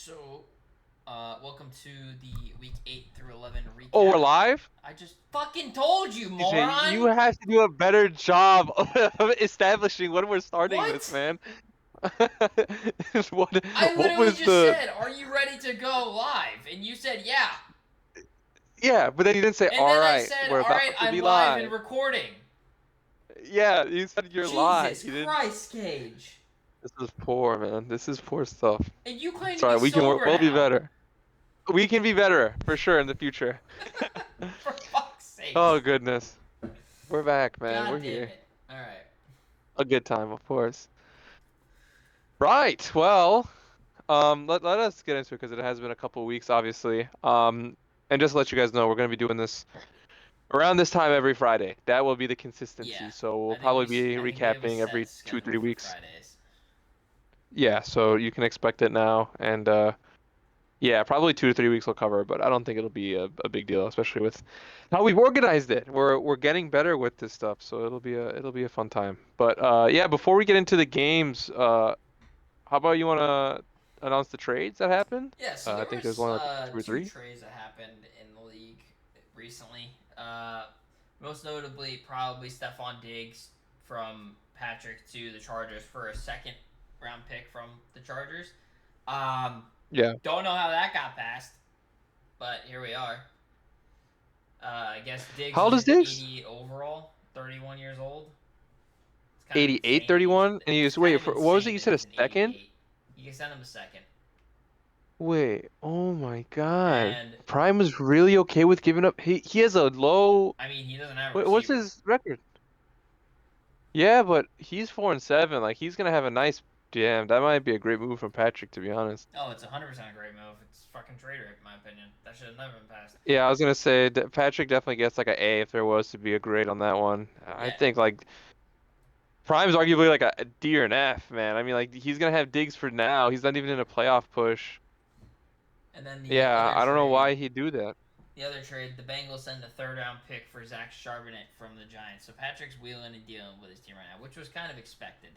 So, welcome to the week 8 through 11 Oh, we're recap. live? I just fucking told you, DJ, you moron! have to do a better job of establishing when we're starting this, What? man. What I what literally was just the said, "Are you ready to go live?" And you said, "Yeah." Yeah, but then you didn't say, And "All then I right, said, we're "All about right, to I'm be live and live." recording." Yeah, you said you're live. Jesus You didn't. Christ, Cage. This is poor, man. This is poor stuff. And you claim It's to be alright, we can work. sober We'll be now. better. We can be better for sure in the future. For fuck's sakes. Oh goodness. We're back, man. God We're damn here. it. All right. A good time, of course. Right. Well, let us get into it because it has been a couple of weeks, obviously. And just to let you guys know, we're going to be doing this around this time every Friday. That will be the Yeah. consistency. So we'll probably be I think we have a recapping set every two, schedule three for weeks. Fridays. Yeah, so you can expect it now. And yeah, probably 2 to 3 weeks we'll cover, but I don't think it'll be a big deal, especially with how we've organized it. We're getting better with this stuff, so it'll be a fun time. But yeah, before we get into the games, how about you want to announce the trades that happened? Yeah, so I there think there's was one or two or two three. trades that happened in the league recently. Most notably, probably Stephon Diggs from Patrick to the Chargers for a second round pick from the Chargers. Um, Yeah. don't know how that got passed, but here we are. I guess Diggs How is old is an Diggs? 88 overall, 31 years old. It's kind of 88, insane. 31? And you It's just kind wait of for what was it? insane You that said a he's an second? 88. You can send him a second. Wait. Oh my God. And Prime was really okay with giving up. He has a low. I mean, he doesn't have a What's receiver. his record? Yeah, but he's 4-7. Like he's gonna have a nice. Damn, that might be a great move from Patrick, to be honest. Oh, it's 100% a great move. It's fucking traitor, in my opinion. That should have never been passed. Yeah, I was gonna say Patrick definitely gets like a A if there was to be a grade on that one. I Yeah. think like Prime's arguably like a D or an F, man. I mean, like he's gonna have Diggs for now. He's not even in a playoff push. And then Yeah, I don't know why he'd do that. the other trade, the Bengals send a third round pick for Zach Charbonnet from the Giants. So Patrick's wheeling and dealing with his team right now, which was kind of expected.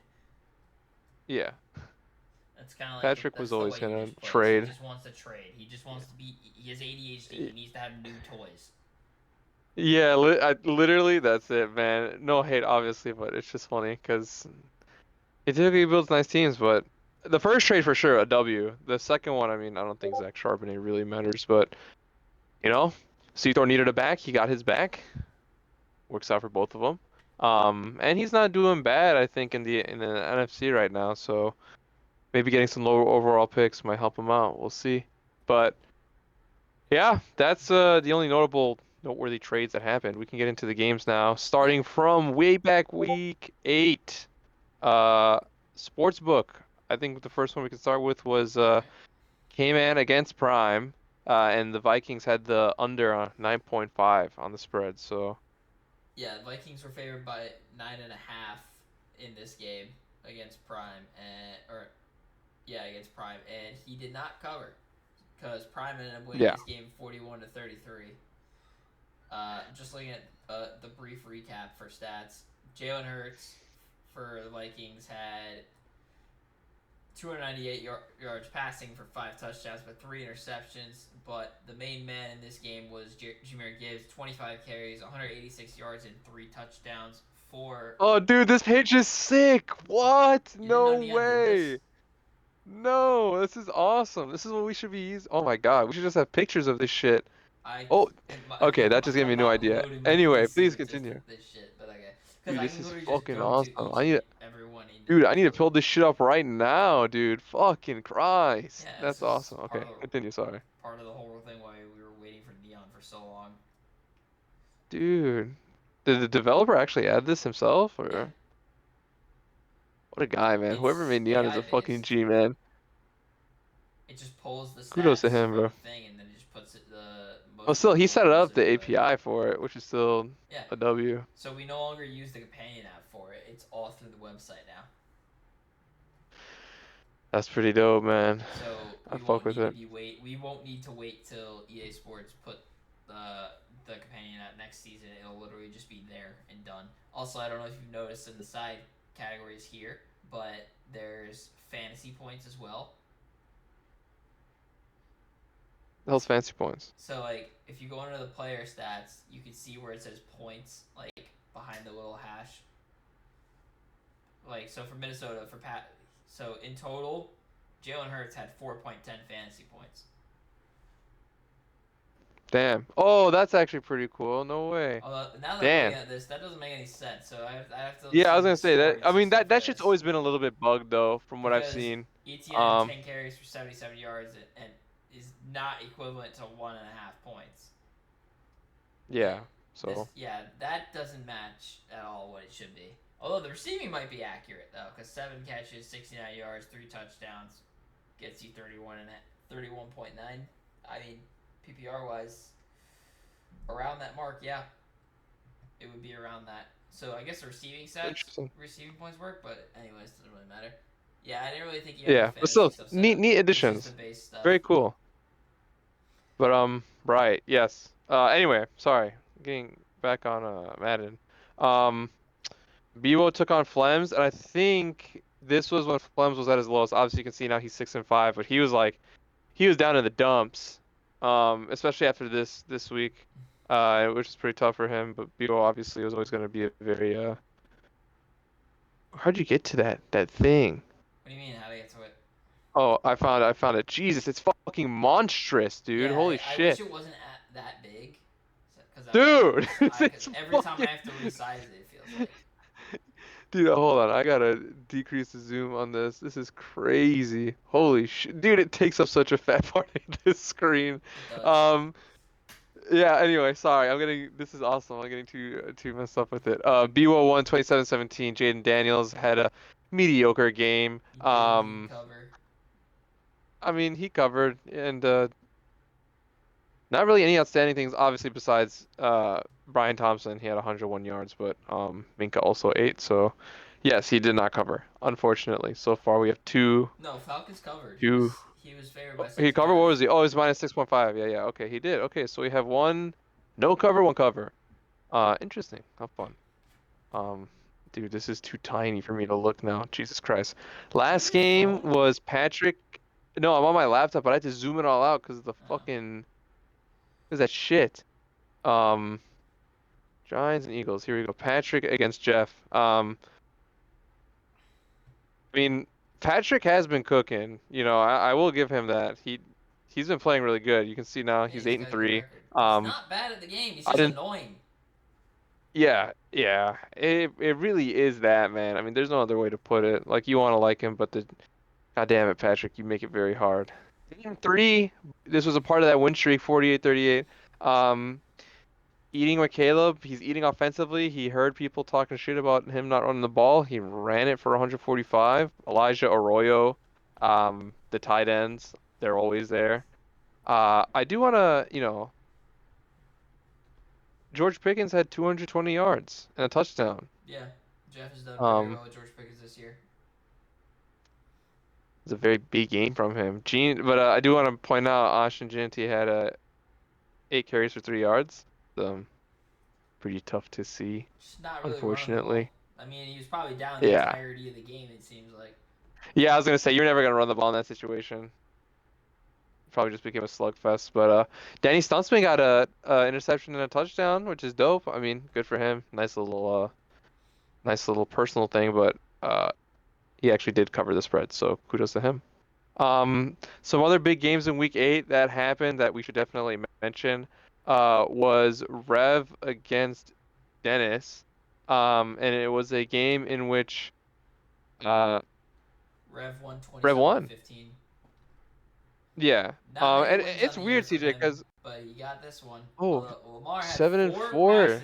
Yeah, That's kind of like Patrick was that's the always way he gonna just plays. He trade. just wants to trade. He just wants to be. He has ADHD. He Y- needs to have new toys. Yeah, literally that's it, man. No hate, obviously, but it's just funny because he typically builds nice teams. But the first trade for sure, a W. The second one, I mean, I don't think Zach Charbonnet really matters, but you know, Seathor needed a back. He got his back. Works out for both of them. And he's not doing bad, I think, in the NFC right now. So maybe getting some lower overall picks might help him out. We'll see. But yeah, that's the only noteworthy trades that happened. We can get into the games now, Yeah. starting from way back week 8. Uh, Sportsbook. I think the first one we could start with was K-Man against Prime, and the Vikings had the under 9.5 on the spread. So Yeah, Vikings were favored by 9.5 in this game against Prime, against Prime, and he did not cover because Prime ended up winning yeah, this game 41-33. Just looking at the brief recap for stats, Jalen Hurts for the Vikings had 298 yards passing for 5 touchdowns, but 3 interceptions. But the main man in this game was Jahmyr Gibbs, 25 carries, 186 yards, and 3 touchdowns. For oh, dude, this page is sick. What? you didn't know No Neon did this? way. No, this is awesome. This is what we should be using. Oh my God, we should just have pictures of this shit. I Oh, okay, that just gave me I'm a new not idea. loading my Anyway, please PC just continue. with this shit, but okay, because Dude, I this can is literally just fucking go to awesome. each and every one Dude, I need to individually. build this shit up right now, dude. Fucking Christ. Yeah, this That's is awesome. Okay, part of continue, sorry. the whole thing why we were waiting for Neon for so long. Dude, did the developer actually add this himself Yeah, or what a guy, man. Whoever it's made Neon is AI a fucking based. G, man. It just pulls the Kudos to stats him, from bro. the thing and then it just puts the Well, most still, he notable set it ones up the into it. API for it, which is still Yeah, a W. so we no longer use the companion app for it. It's all through the website now. That's pretty dope, man. So I fuck with it. we won't need to wait till EA Sports put the companion app next season. It'll literally just be there and done. Also, I don't know if you've noticed in the side categories here, but there's fantasy points as well. The hell's fancy points? So like, if you go into the player stats, you can see where it says points, like behind the little hash. Like, so for Minnesota, so in total, Jalen Hurts had 4.10 fantasy points. Damn. Oh, that's actually pretty cool. No way. Although now that I'm looking Damn. at this, that doesn't make any sense. So I have to Yeah, I see was gonna the say that. I scorings and mean, stuff that for shit's this. always been a little bit bugged though, from what I've Because seen. ETN 10 carries for 77 yards and is not equivalent to 1.5 points. Yeah. So. That doesn't match at all what it should be. Although the receiving might be accurate though, because 7 catches, 69 yards, 3 touchdowns, gets you 31.9. I mean, PPR wise, around that mark, yeah, it would be around that. So I guess the receiving points work, but anyways, doesn't really matter. Yeah, I didn't really think you had Yeah, the but still, fantasy stuff neat It's additions. just the base stuff. Very cool. But right, yes. Anyway, sorry, getting back on Madden. Bebo took on Flems, and I think this was when Flems was at his lowest. Obviously, you can see now he's 6-5, but he was down in the dumps. Especially after this week, which is pretty tough for him. But Bebo obviously was always going to be a very. How'd you get to that thing? What do you mean? How do you get to it? Oh, I found it. Jesus, it's fucking monstrous, dude. Yeah, Holy I shit. wish it wasn't that big. Dude, every time I have to resize it, it feels like. Dude, hold on. I gotta decrease the zoom on this. This is crazy. Holy shit. Dude, it takes up such a fat part of this screen. Yeah, anyway, sorry. This is awesome. I'm getting too messed up with it. BWO won 27-17. Jaden Daniels had a mediocre game. Cover. I mean, he covered and not really any outstanding things, obviously, besides Brian Thompson. He had 101 yards, but Minka also 8. So, yes, he did not cover, unfortunately. So far, we have two. No, Falcons covered. Two. He was favored by 6. He covered. What was he? Oh, he's minus 6.5. Yeah. Okay, he did. Okay, so we have one no cover, one cover. Interesting. How fun. Dude, this is too tiny for me to look now. Jesus Christ. Last game was Patrick. No, I'm on my laptop, but I had to zoom it all out because of the fucking. Because that shit. Giants and Eagles. Here we go. Patrick against Jeff. I mean, Patrick has been cooking. You know, I will give him that. He's been playing really good. You can see now he's 8-3. He's not bad at the game. He's just annoying. Yeah. It really is that, man. I mean, there's no other way to put it. Like, you want to like him, but God damn it, Patrick, you make it very hard. 3. This was a part of that win streak, 48-38. Eating with Caleb, he's eating offensively. He heard people talking shit about him not running the ball. He ran it for 145. Elijah Arroyo, the tight ends, they're always there. I do want to, George Pickens had 220 yards and a touchdown. Yeah, Jeff has done very well with George Pickens this year. It's a very big game from him. But I do want to point out Austin Ginty had 8 carries for 3 yards. Pretty tough to see, not really unfortunately. I mean, he was probably down the entirety of the game, it seems like. Yeah, I was gonna say you're never gonna run the ball in that situation. Probably just became a slugfest. But Danny Stunsman got a interception and a touchdown, which is dope. I mean, good for him. Nice little personal thing, but he actually did cover the spread, so kudos to him. Some other big games in week 8 that happened that we should definitely mention was Rev against Dennis. And it was a game in which Rev won 27-15. Yeah. And it's weird, CJ, because but you got this one. Lamar had 7-4.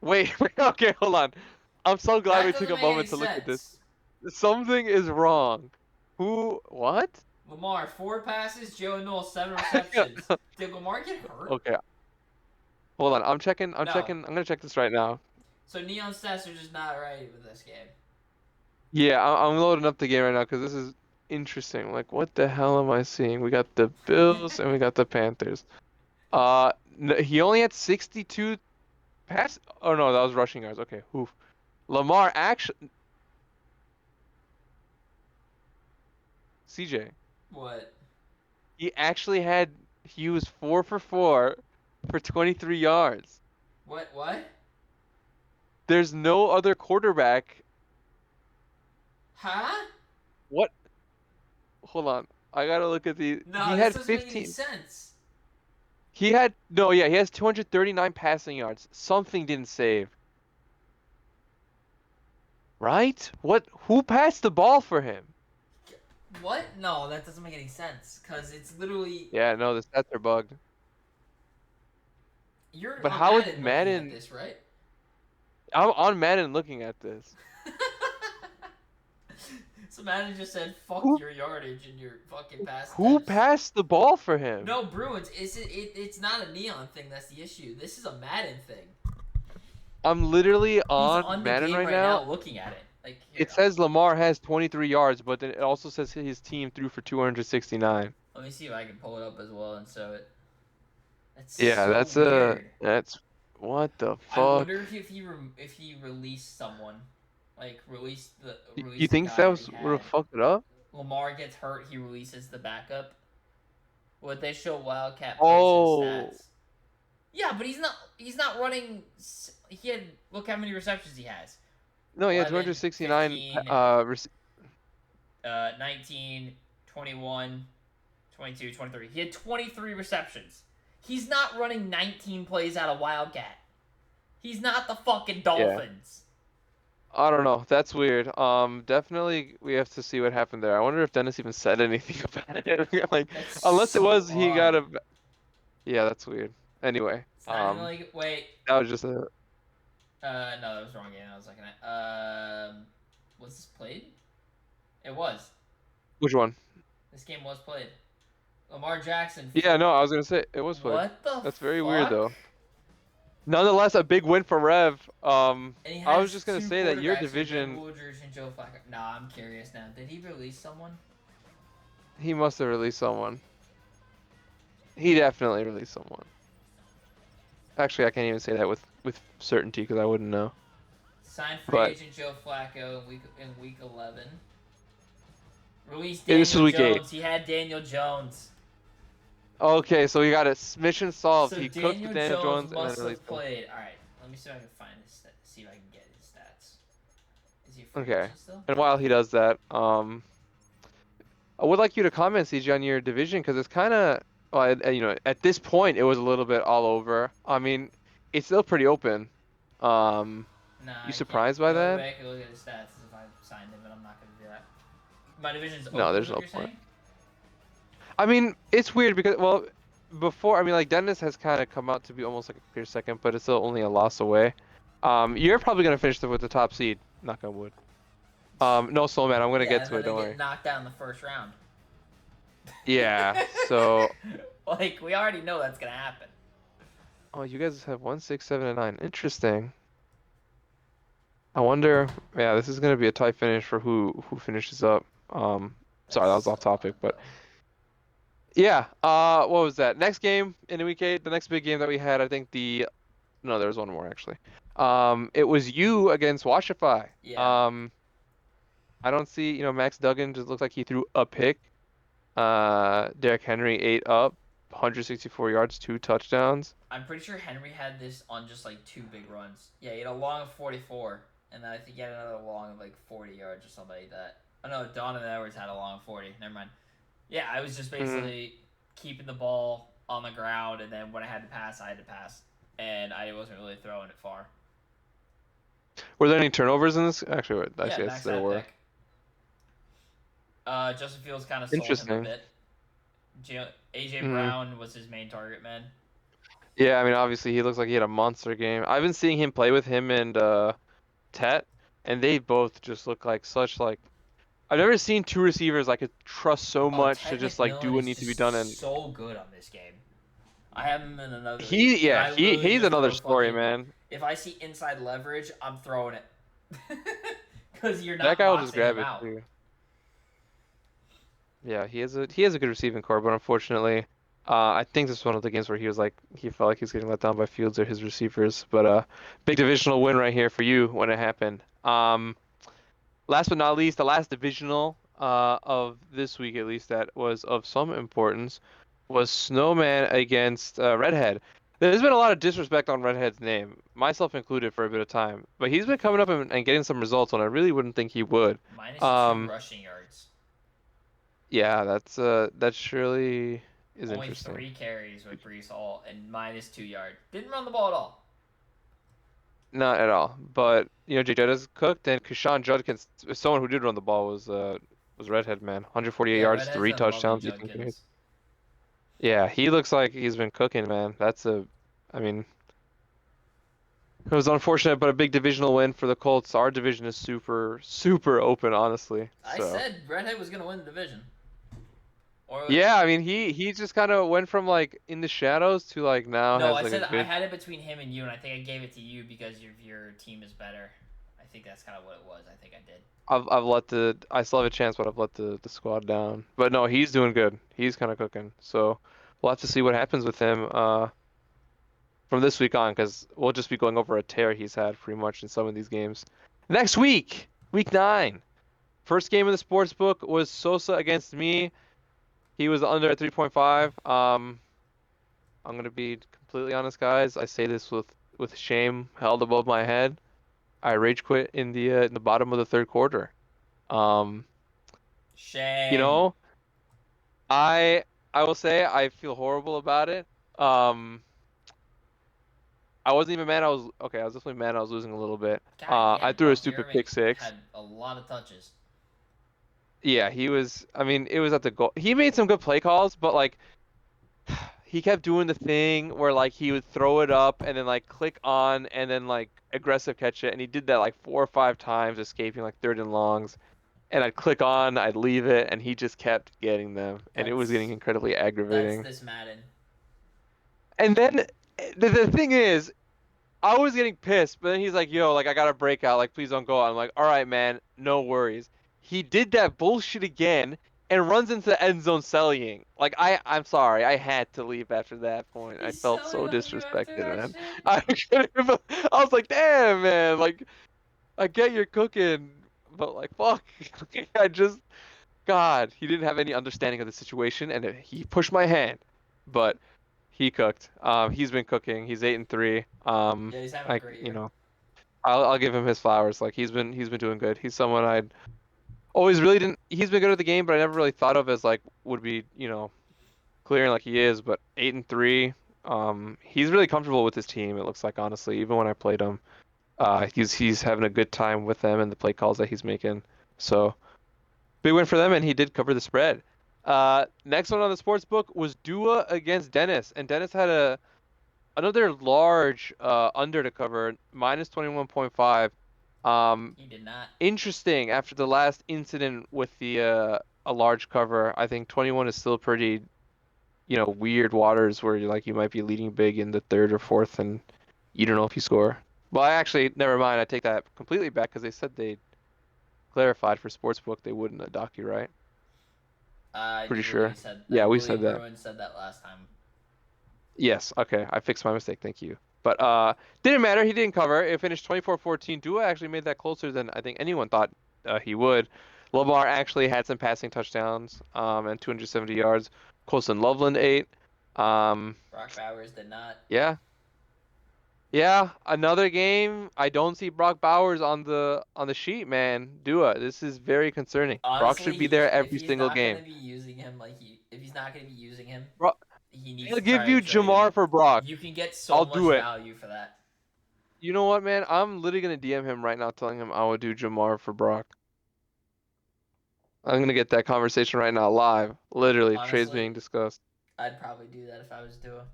Wait, okay, hold on. I'm so glad we took a moment to look at this. Something is wrong. What? Lamar, 4 passes, Joe Noel, 7 receptions. Did Lamar get hurt? Okay. Hold on, I'm gonna check this right now. So Neon stats are just not right with this game. Yeah, I'm loading up the game right now because this is interesting. Like, what the hell am I seeing? We got the Bills and we got the Panthers. He only had 62 pass. Oh no, that was rushing yards. Okay, oof. Lamar actually. CJ. What? He actually had. He was 4 for 4 for 23 yards. What? What? There's no other quarterback. Huh? What? Hold on. I gotta look at the. He No, this had doesn't make any 15. sense. He had no, yeah, he has 239 passing yards. Something didn't save, right? What? Who passed the ball for him? What? No, that doesn't make any sense. Cause it's literally Yeah, no, the stats are bugged. you're But on how is Madden looking at Madden? this, right? I'm on Madden looking at this. So Madden just said, "Fuck Who your yardage and your fucking pass who attempts." passed the ball for him? No, Bruins. It's not a Neon thing. That's the issue. This is a Madden thing. I'm literally He's on on the Madden game right right now, now. looking at it. Like here, It says Lamar has 23 yards, but then it also says his team threw for 269. let me see if I can pull it up as well and show it. That's Yeah, so weird. that's what the I fuck. wonder if he released someone, like You released the think guy that that was he would have had. fucked it up? Lamar gets hurt, he releases the backup. Would they show Wildcat plays and Oh, stats? Yeah, but he's not running. He had look how many receptions he has. no, he had 11, 269 15, 19, 21, 22, 23. He had 23 receptions. He's not running 19 plays out of Wildcat. He's not the fucking Dolphins. I don't know. That's weird. Definitely we have to see what happened there. I wonder if Dennis even said anything about it. Like, That's unless it so was he got odd. a. Yeah, that's weird. Anyway, It's not even like wait. that was just a. No, that was the wrong game. I was looking at. Was this played? It was. Which one? This game was played. Lamar Jackson. Yeah, no, I was gonna say it was played. What the That's very weird fuck? though. Nonetheless, a big win for Rev. And he I was has just gonna two say that your quarterbacks here, Ben division, Woodridge and Joe Flacco. Nah, I'm curious now. Did he release someone? he must have released someone. He definitely released someone. Actually, I can't even say that with certainty because I wouldn't know. Signed free But agent Joe Flacco in week 11. Released yeah, this was Daniel week 8. Jones. He had Daniel Jones. Okay, so we got it. Mission solved. So He cooked with Daniel Jones and then must released have him. played. All right, let me see if I can find his see if I can get his stats. Is he a free Okay. agent still? And while he does that, I would like you to comment, CJ, on your division because it's kind of, well, at this point it was a little bit all over. I mean, it's still pretty open. Nah, You surprised by the only that? way I can look at his stats is if I signed him, but I'm not gonna do that. My division's open. No, Is there's what no you're point. saying? I mean, it's weird because, well, before, I mean, like, Dennis has kind of come out to be almost like a clear second, but it's still only a loss away. You're probably going to finish with the top seed, knock on wood. No, Soul Man, I'm going to Yeah, get and to then it, don't they worry. get knocked out in the first round. Yeah, so, like we already know that's gonna happen. oh, you guys have 1, 6, 7, and 9. Interesting. I wonder, yeah, this is going to be a tight finish for who finishes up. Sorry, that was off topic, but yeah, what was that? Next game in week 8, the next big game that we had, I think no, there was one more actually. It was you against Washify. Yeah. I don't see, Max Duggan just looks like he threw a pick. Derrick Henry 8 up, 164 yards, 2 touchdowns. I'm pretty sure Henry had this on just like 2 big runs. Yeah, he had a long of 44, and then I think he had another long of like 40 yards or something like that. Oh no, Donovan Edwards had a long of 40. Never mind. Yeah, I was just basically keeping the ball on the ground, and then when I had to pass, I had to pass, and I wasn't really throwing it far. Were there any turnovers in this? Actually, I Yeah, guess Max there had a were. pick. Justin Fields kind of sold him a Interesting. bit. AJ Mhm. Brown was his main target man. Yeah, I mean, obviously he looks like he had a monster game. I've been seeing him play with him and Tet, and they both just look like such like I've never seen two receivers I could trust so much to Ted just like do McMillan what is needs to be just done. And so good on this game. I have him in another league, he, and yeah, I literally he's just another throw story, fucking- man. If I see inside leverage, I'm throwing it. Because you're not That guy will just boxing grab him it out. too. Yeah, he has a good receiving core, but unfortunately, I think this is one of the games where he felt like he was getting let down by Fields or his receivers. But big divisional win right here for you when it happened. Last but not least, the last divisional. of this week, at least that was of some importance, was Snowman against Redhead. There's been a lot of disrespect on Redhead's name, myself included, for a bit of time. But he's been coming up and getting some results when I really wouldn't think he would. -2 rushing yards. Yeah, that surely is Only interesting. 3 carries with Brees Hall and -2 yard. Didn't run the ball at all. Not at all. But Jay Jettas cooked, and Kashawn Judkins, someone who did run the ball, was Redhead, man. 148 Yeah, yards, Redhead's 3 been loving touchdowns. You can Judkins. Yeah, he looks like he's been cooking, man. I mean, it was unfortunate, but a big divisional win for the Colts. Our division is super, super open, honestly. I So, said Redhead was gonna win the division. Or yeah, I mean, he just kind of went from like in the shadows to like now no, has I like a said I good. had it between him and you, and I think I gave it to you because your team is better. I think that's kind of what it was. I think I did. I still have a chance, but I've let the squad down. But no, he's doing good. He's kind of cooking. So we'll have to see what happens with him from this week on, because we'll just be going over a tear he's had pretty much in some of these games. Next week, week 9. First game of the sports book was Sosa against me. He was under at 3.5. I'm gonna be completely honest, guys. I say this with shame held above my head. I rage quit in the bottom of the third quarter. Um, you Shame. know, I will say I feel horrible about it. Um, I wasn't even mad. I was okay. I was definitely mad. I was losing a little bit. God I damn, threw a Bucky stupid Irving pick six. had a lot of touches. Yeah, he was. I mean, it was at the goal. He made some good play calls, but like he kept doing the thing where like he would throw it up and then like click on and then like aggressive catch it, and he did that like 4 or 5 times, escaping like third and longs. And I'd click on, I'd leave it, and he just kept getting them, and it was getting That's incredibly that's aggravating. this Madden. And then the thing is, I was getting pissed, but then he's like, "Yo, like I got a breakout, like please don't go out." I'm like, "All right, man, no worries." He did that bullshit again and runs into the end zone selling. Like I'm sorry, I had to leave after that point. I He's felt selling so on you after disrespected, that man. shit. I couldn't even- I was like, "Damn, man, like I get you're cooking, but like fuck." I just God, he didn't have any understanding of the situation, and he pushed my hand, but he cooked. He's been cooking. He's 8-3. Yeah, he's having a great year. I'll give him his flowers. Like he's been doing good. He's someone I'd always really didn't. He's been good at the game, but I never really thought of as like would be clearing like he is. But 8-3. He's really comfortable with his team. It looks like honestly, even when I played him, he's having a good time with them and the play calls that he's making. So. Big win for them, and he did cover the spread. Next one on the sports book was Dua against Dennis, and Dennis had another large under to cover, -21.5. He did not. Interesting after the last incident with the a large cover. I think 21 is still pretty, weird waters where you might be leading big in the third or fourth, and you don't know if you score. Well, I actually never mind. I take that completely back because they said they clarified for sportsbook they wouldn't dock you, right? I Pretty believe sure. he said. I Yeah, we said believe that. Bruin said that last time. Yes, okay. I fixed my mistake. Thank you. But didn't matter. He didn't cover. It finished 24-14. Dua actually made that closer than I think anyone thought he would. Lamar actually had some passing touchdowns and 270 yards. Colson Loveland 8. Brock Bowers did not. Yeah. Yeah, another game. I don't see Brock Bowers on the sheet, man. Dua, this is very concerning. Brock Honestly, should be there if every he's single not gonna game. be using him if he's not gonna be using him, Bro, he needs I'll to give try you to trade him. Jamar for Brock. You can get so I'll much do it. value for that. You know what, man? I'm literally gonna DM him right now, telling him I would do Jamar for Brock. I'm gonna get that conversation right now, live. Literally, trades Honestly, being discussed. I'd probably do that if I was Dua.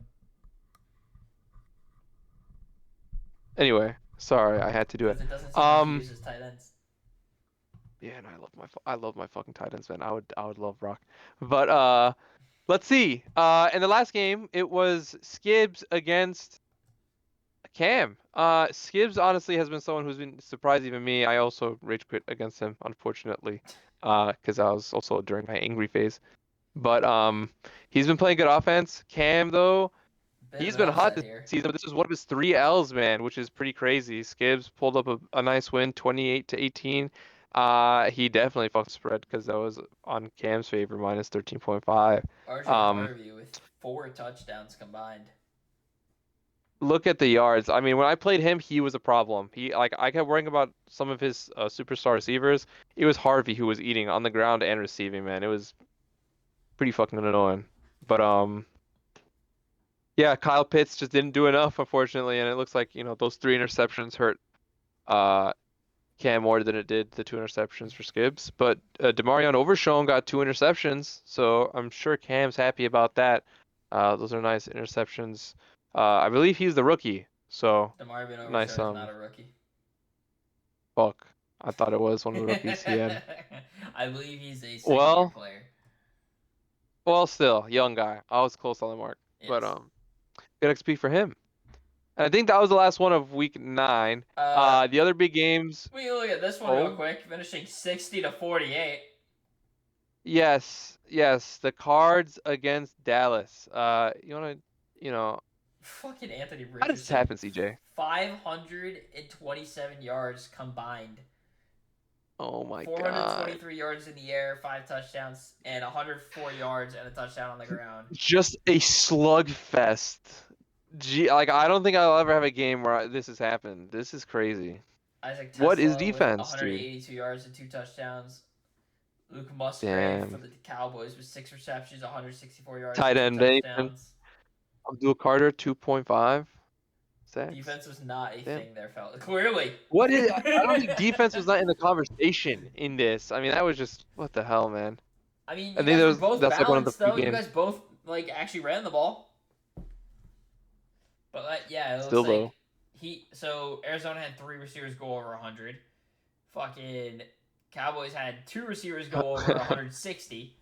Anyway, sorry, I had to do it. Because it doesn't seem like he Um, uses tight ends. yeah, and I love my fucking tight ends, man. I would love Brock. But let's see. In the last game, it was Skibbs against Cam. Skibbs honestly has been someone who's been surprised even me. I also rage quit against him, unfortunately, because I was also during my angry phase. But he's been playing good offense. Cam though, Bit of he's an been hot upset this here. season. But this is one of his 3 L's, man, which is pretty crazy. Skibbs pulled up a nice win, 28-18. He definitely fucked spread because that was on Cam's favor minus 13.5. RJ Um, Harvey with 4 touchdowns combined. Look at the yards. I mean, when I played him, he was a problem. I kept worrying about some of his superstar receivers. It was Harvey who was eating on the ground and receiving, man. It was pretty fucking annoying. But yeah, Kyle Pitts just didn't do enough, unfortunately, and it looks like, those 3 interceptions hurt uh Cam more than it did the 2 interceptions for Skibbs. But Demarion Overshown got 2 interceptions, so I'm sure Cam's happy about that. Those are nice interceptions. I believe he's the rookie, so DeMarvin nice. Overshown is not a rookie. Fuck, I thought it was one of the rookies he had. I believe he's a second-year Well, player. well, still young guy. I was close on the mark, but Yes. good XP for him. And I think that was the last one of week 9. The other big games. We can look at this one real quick, finishing 60-48. Yes, the Cards against Dallas. You wanna, Fucking Anthony how does this Richardson. happen, CJ? 527 yards combined. Oh my god. 423 yards in the air, 5 touchdowns, and 104 yards and a touchdown on the ground. Just a slugfest. I don't think I'll ever have a game where this has happened. This is crazy. Isaac Tesla What is with defense, dude? 182 yards and 2 touchdowns. Luke Musgrave Damn. for the Cowboys with 6 receptions, 164 yards, Tight and end, 2 Nathan. touchdowns. Abdul Carter, 2.5 sacks. Defense was not a Damn. thing there, fella. Clearly. What is? I don't think defense was not in the conversation in this. I mean, that was just what the hell, man. I mean, I you think guys were both that's like one of the balanced, though. few You games. guys both actually ran the ball. But yeah, it looks Still like though. So Arizona had 3 receivers go over 100. Fucking Cowboys had 2 receivers go over 160.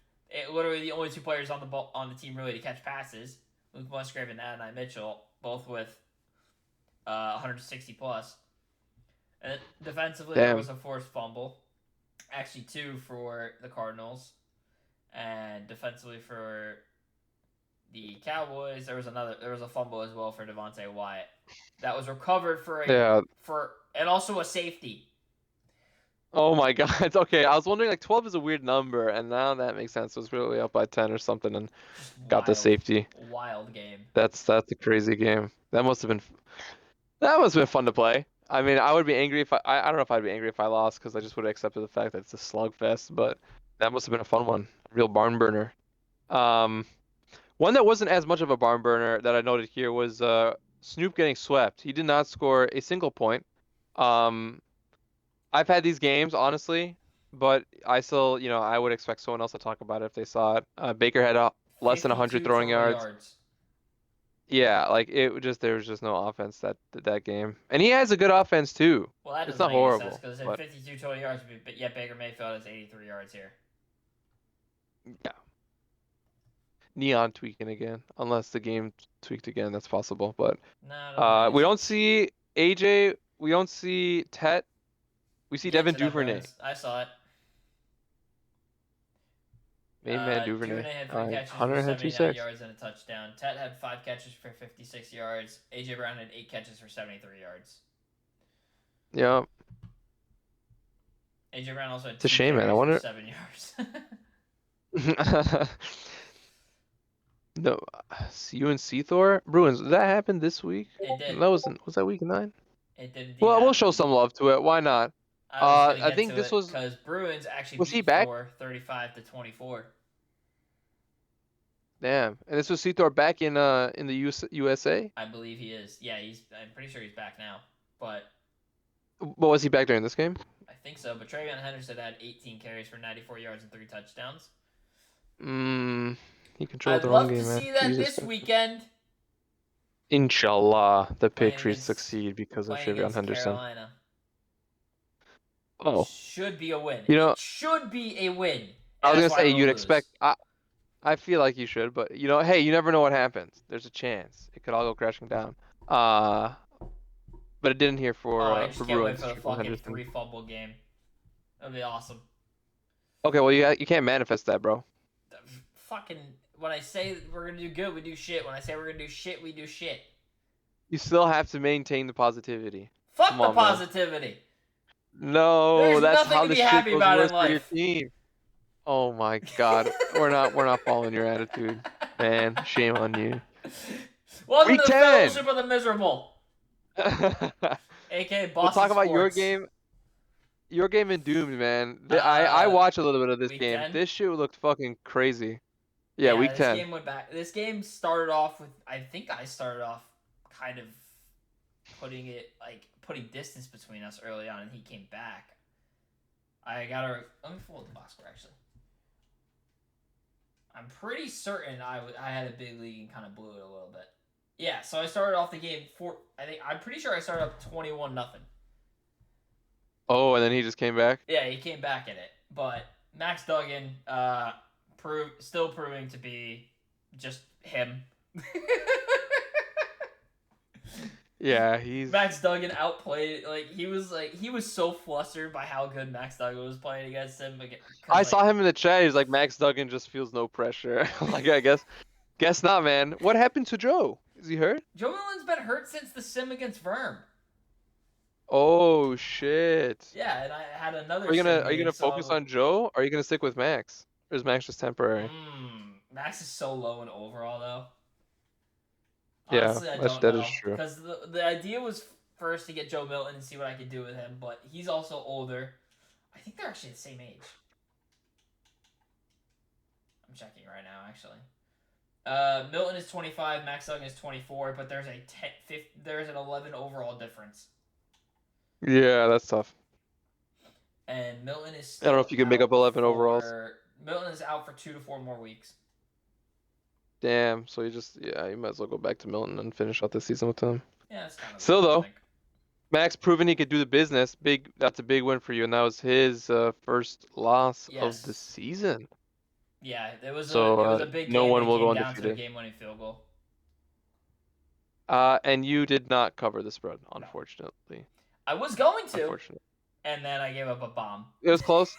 Literally the only 2 players on the team really to catch passes. Luke Musgrave and Adonai Mitchell, both with 160 plus. And defensively, there was a forced fumble, actually 2 for the Cardinals, and defensively for the Cowboys, there was a fumble as well for Devontae Wyatt that was recovered and also a safety. Oh my god. Okay, I was wondering, 12 is a weird number, and now that makes sense. It was really up by 10 or something and got the safety. Wild game. That's a crazy game. That must have been fun to play. I mean, I would be angry if I don't know if I'd be angry if I lost because I just would have accepted the fact that it's a slugfest, but that must have been a fun one. A real barn burner. One that wasn't as much of a barn burner that I noted here was Snoop getting swept. He did not score a single point. I've had these games, honestly, but I still, I would expect someone else to talk about it if they saw it. Baker had less than 100 throwing yards. Yeah, there was just no offense that game, and he has a good offense too. Well, that it's not horrible because it had 52 total yards, but yet Baker Mayfield has 83 yards here. Yeah. Neon tweaking again, unless the game tweaked again, that's possible. But we don't see AJ, we don't see Tet. We see Devin Duvernay. I saw it. Main man Duvernay. Duvernay had 3 catches for 79 yards and a touchdown. Tet had 5 catches for 56 yards. AJ Brown had 8 catches for 73 yards. Yeah. AJ Brown also had it's a shame, man. I wonder 7 yards. No, UNC Thor Bruins. Did that happen this week? It did. Was that week 9? It did. Well, we'll show some love to it. Why not? I think this was because Bruins actually was beat he back? Thor 35-24. Damn, and this was Seathor back in the USA. I believe he is. Yeah, I'm pretty sure he's back now. But was he back during this game? I think so. But TreVeyon Henderson had 18 carries for 94 yards and 3 touchdowns. He controlled the run game, man. I'd love to see that this weekend. Inshallah, the Patriots succeed because of TreVeyon Henderson. Carolina. Oh, should be a win. It should be a win. I was gonna say you'd expect. I feel like you should, but hey, you never know what happens. There's a chance it could all go crashing down. But it didn't here for I just can't wait Bruins. for the fucking 3 fumble game. That'd be awesome. Okay, well you can't manifest that, bro. Fucking when I say we're gonna do good, we do shit. When I say we're gonna do shit, we do shit. You still have to maintain the positivity. Fuck the positivity. No, There's that's nothing how to be the shit happy goes about in worse for your life. team. Oh my God, we're not following your attitude, man. Shame on you. Welcome Week to the 10. Fellowship of the Miserable, aka We'll Boston talk about your Sports. game. Your game in Doomed, man. I watched a little bit of this Week game. 10. This shit looked fucking crazy. Yeah, Yeah, week this 10. game went back. This game started off with. I think I started off kind of putting distance between us early on, and he came back. I gotta let me pull the box score actually. I'm pretty certain I had a big lead and kind of blew it a little bit. Yeah, so I started off the game I'm pretty sure I started up 21-0. Oh, and then he just came back. Yeah, he came back in it, but Max Duggan, still proving to be just him. Yeah, he's. Max Duggan outplayed. He was so flustered by how good Max Duggan was playing against him. I saw him in the chat. He's like, Max Duggan just feels no pressure. Like, I guess not, man. What happened to Joe? Is he hurt? Joe Milton's been hurt since the sim against Verm. Oh shit. Yeah, and I had another Are you sim gonna game, focus so on Joe? Or are you gonna stick with Max? Or is Max just temporary? Max is so low in overall though. Yeah, Honestly, I don't that is know true. because the idea was first to get Joe Milton and see what I could do with him, but he's also older. I think they're actually the same age. I'm checking right now, actually. Milton is 25, Max Duggan is 24, but there's there's an 11 overall difference. Yeah, that's tough. And Milton is I don't know if you can make up 11 overalls. Milton is out for 2 to 4 more weeks. Damn, so you might as well go back to Milton and finish out the season with him. Yeah, that's kind of Still what I though, think. Max proving he could do the business. That's a big win for you, and that was his first loss of the season. Yeah, it was So a big no game one that will go came down to a undefeated. game-winning field goal. And you did not cover the spread, unfortunately. I was going to, Unfortunately, and then I gave up a bomb. it was close,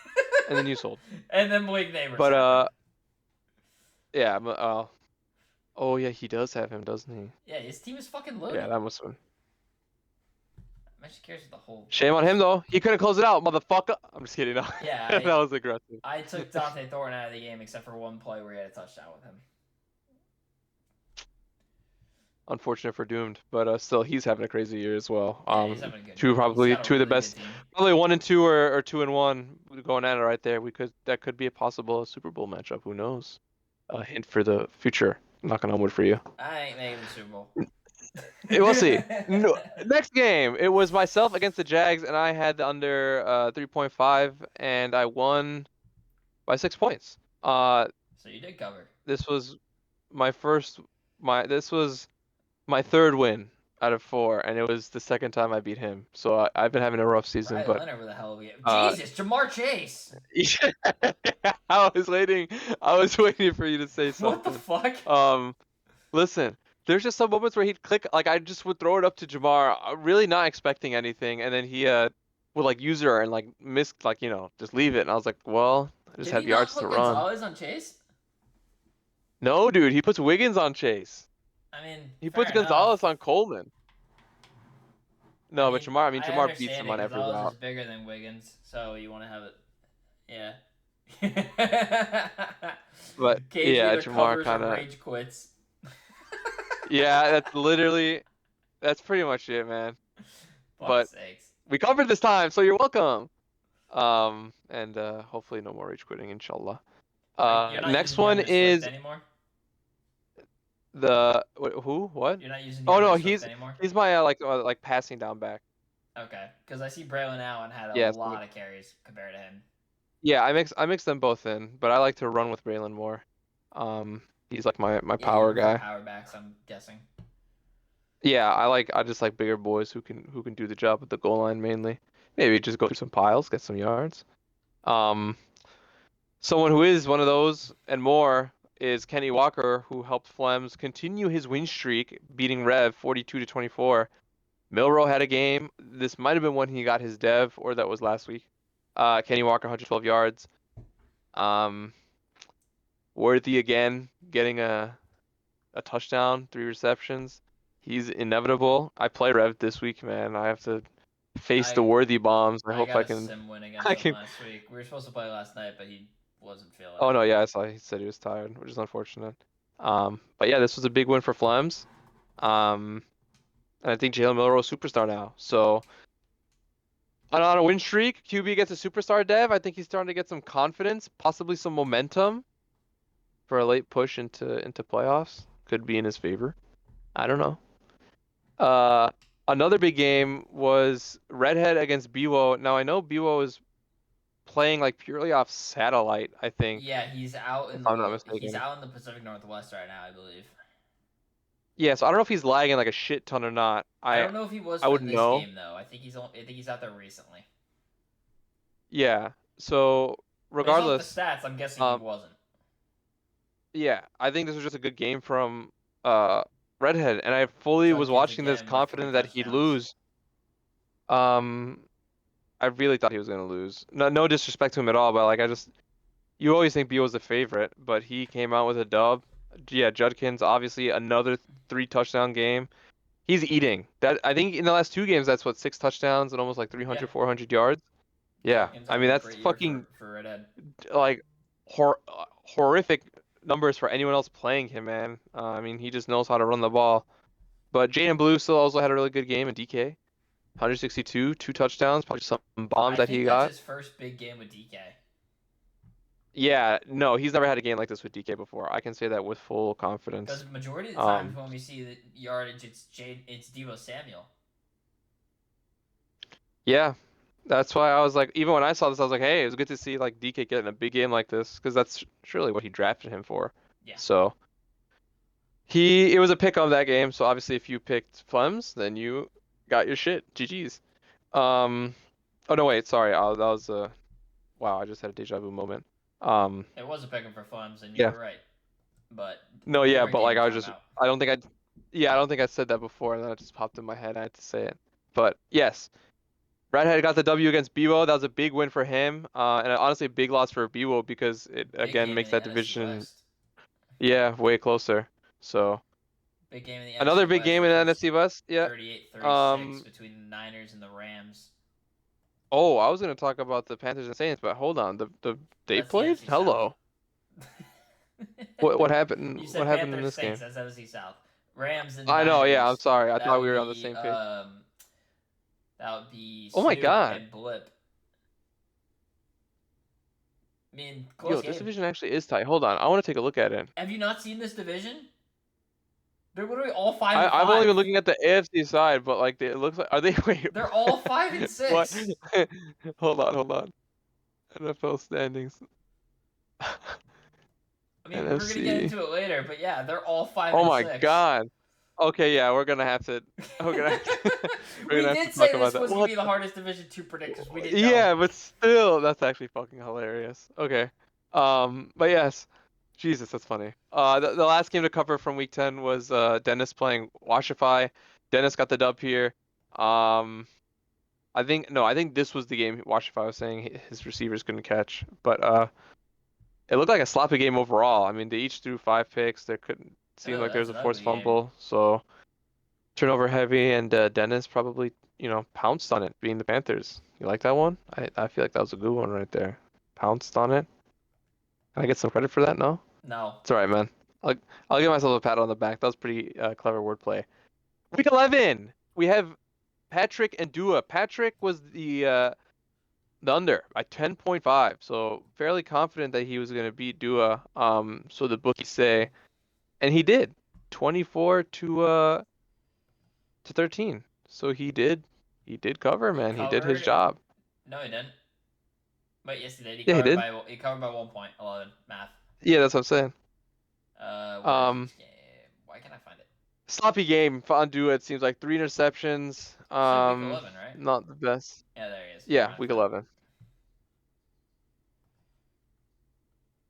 and then you sold. And then Blake Neighbors. But yeah. Oh yeah, he does have him, doesn't he? Yeah, his team is fucking loaded. Yeah, that must have been. I'm actually curious what the whole. Shame on him though. He couldn't close it out, motherfucker. I'm just kidding. No. Yeah, that was aggressive. I took Dante Thornton out of the game except for one play where he had a touchdown with him. Unfortunate for Doomed, but still, he's having a crazy year as well. Yeah, he's having a good year. Probably two of the really best, probably 1 and 2 or 2 and 1 going at it right there. That could be a possible Super Bowl matchup. Who knows? A hint for the future. Knocking on wood for you. I ain't making the Super Bowl. We'll see. No, next game, it was myself against the Jags, and I had the under 3.5, and I won by 6 points. So you did cover. This was my third win out of 4, and it was the second time I beat him. So I've been having a rough season. Riley but Leonard with a hell of a game. Jesus, Jamar Chase. I was waiting for you to say something. What the fuck? Listen, there's just some moments where he'd click, like I just would throw it up to Jamar, really not expecting anything, and then he would like use her and like miss, like, just leave it, and I was like, well, I just have yards to run. Gonzalez on Chase? No, dude, he puts Wiggins on Chase. I mean, he puts Gonzalez on Coleman. No, but Jamar beats him on every route. Gonzalez is bigger than Wiggins, so you want to have it. Yeah. But Cage yeah, Jamar kind of rage quits. Yeah, that's pretty much it, man. But sakes. We covered this time, so you're welcome. And hopefully no more rage quitting, inshallah. Next one is who? What? You're not using. Oh no, he's my like passing down back. Okay, because I see Braylon Allen had a lot of carries compared to him. Yeah, I mix them both in, but I like to run with Braylon more. He's like my power guy. Power backs, I'm guessing. Yeah, I just like bigger boys who can do the job at the goal line mainly. Maybe just go through some piles, get some yards. Someone who is one of those and more is Kenny Walker, who helped Flems continue his win streak, beating Rev 42-24. Milrow had a game. This might have been when he got his dev, or that was last week. Kenny Walker, 112 yards. Worthy again, getting a touchdown, 3 receptions. He's inevitable. I play Rev this week, man. I have to face the worthy bombs. I I hope I got a can. sim win against I him can. last week. We were supposed to play last night, but he wasn't feeling Oh it. no, yeah, I saw he said he was tired, which is unfortunate. But yeah, this was a big win for Flems. Um, and I think Jalen Miller is a superstar now. So on a win streak, QB gets a superstar dev. I think he's starting to get some confidence, possibly some momentum for a late push into playoffs. Could be in his favor. I don't know. Uh, Another big game was Redhead against BWO. Now I know BWO is playing like purely off satellite, I think, Yeah, he's out if in I'm not he's mistaken. out in the Pacific Northwest right now, I believe. Yeah, so I don't know if he's lagging like a shit ton or not. I I don't know if he was I for wouldn't this know. game though. I think he's out there recently. Yeah. So Based off the regardless, stats, I'm guessing he um, wasn't. yeah, I think this was just a good game from uh Redhead, and I fully was Judkins watching this again with 3 confident that he'd touchdowns. lose. Um, I really thought he was gonna lose. No disrespect to him at all, but like you always think B was the favorite, but he came out with a dub. Yeah, Judkins obviously another 3 touchdown game. He's eating. That I think in the last 2 games that's what 6 touchdowns and almost like Yeah, 300 400 yards. Yeah. Judkins I having mean a that's great year fucking for Redhead. like horrific numbers for anyone else playing him, man. I mean, he just knows how to run the ball. But Jaden Blue still also had a really good game in DK. 162, 2 touchdowns, probably some bombs I that think he that's got. his first big game with DK. Yeah, no, he's never had a game like this with DK before. I can say that with full confidence. Because majority of the times Um, when we see the yardage, it's Devo Samuel. yeah, that's why I was like, even when I saw this, I was like, hey, it was good to see like DK getting a big game like this because that's surely what he drafted him for. Yeah. So it was a pick on that game. So obviously, if you picked Flems, then you got your shit. GG's. Um, oh no, wait, sorry. That was wow. I just had a deja vu moment. Um, It was a picking for Flems, and you yeah. were right. But No, yeah, different but game like and I was just, timeout. I don't think yeah, I don't think I said that before, and then it just popped in my head. I had to say it. But yes, Redhead got the W against Bewo. That was a big win for him, and honestly, a big loss for Bewo because it Big again game in makes the that NFC division, West. yeah, way closer. So Big game in the another NFC big West, game in which the was NFC West. Yeah. 38-36 Um. between the Niners and the Rams. Oh, I was gonna talk about the Panthers and Saints, but hold on. They That's the played? NFC South. Hello. What happened? You What said happened in Panthers this Saints. game? That's NFC South. Rams and I know. Yeah, I'm Niners. sorry. I That thought we would were on the be same page. Oh my Snoop God. and Blip. I mean, close Yo, this game. division actually is tight. Hold on. I want to take a look at it. Have you not seen this division? They're literally all 5 and I've only 5. been looking at the AFC side, but like it looks like are they wait They're all 5 and what? 6. Hold on. NFL standings. I mean, we're gonna get NFC. into it later, but yeah, they're all 5 Oh and my 6. God. Okay, yeah, we're gonna have to we're We gonna have to did talk say about this that. was gonna What be the hardest division to predict because we didn't know. Yeah, but still, that's actually fucking hilarious. Okay. But yes. Jesus, that's funny. The last game to cover from week 10 was Dennis playing Washify. Dennis got the dub here. Um, I think this was the game Washify was saying his receivers couldn't catch. But it looked like a sloppy game overall. I mean, they each threw 5 picks. There couldn't seem Oh, like there that's was a an forced ugly game. fumble. So turnover heavy, and Dennis probably pounced on it, being the Panthers. You like that one? I feel like that was a good one right there. Pounced on it. Can I get some credit for that? No. No. It's all right, man. I'll I'll give myself a pat on the back. That was pretty clever wordplay. Week 11, we have Patrick and Dua. Patrick was the under by 10.5, so fairly confident that he was going to beat Dua. So the bookies say, and he did, 24 to 13. So he did cover, He man. He did his covered. job. No, he didn't. But yes, he did. Yeah, he did. He covered by 1 point. 11 math. Yeah, that's what I'm saying. Where is Um, this game? Why can't I find it? Sloppy game on Dua. It seems like 3 interceptions. Said week 11, right? Not the best. Yeah, there he is. Never Yeah, mind. week 11.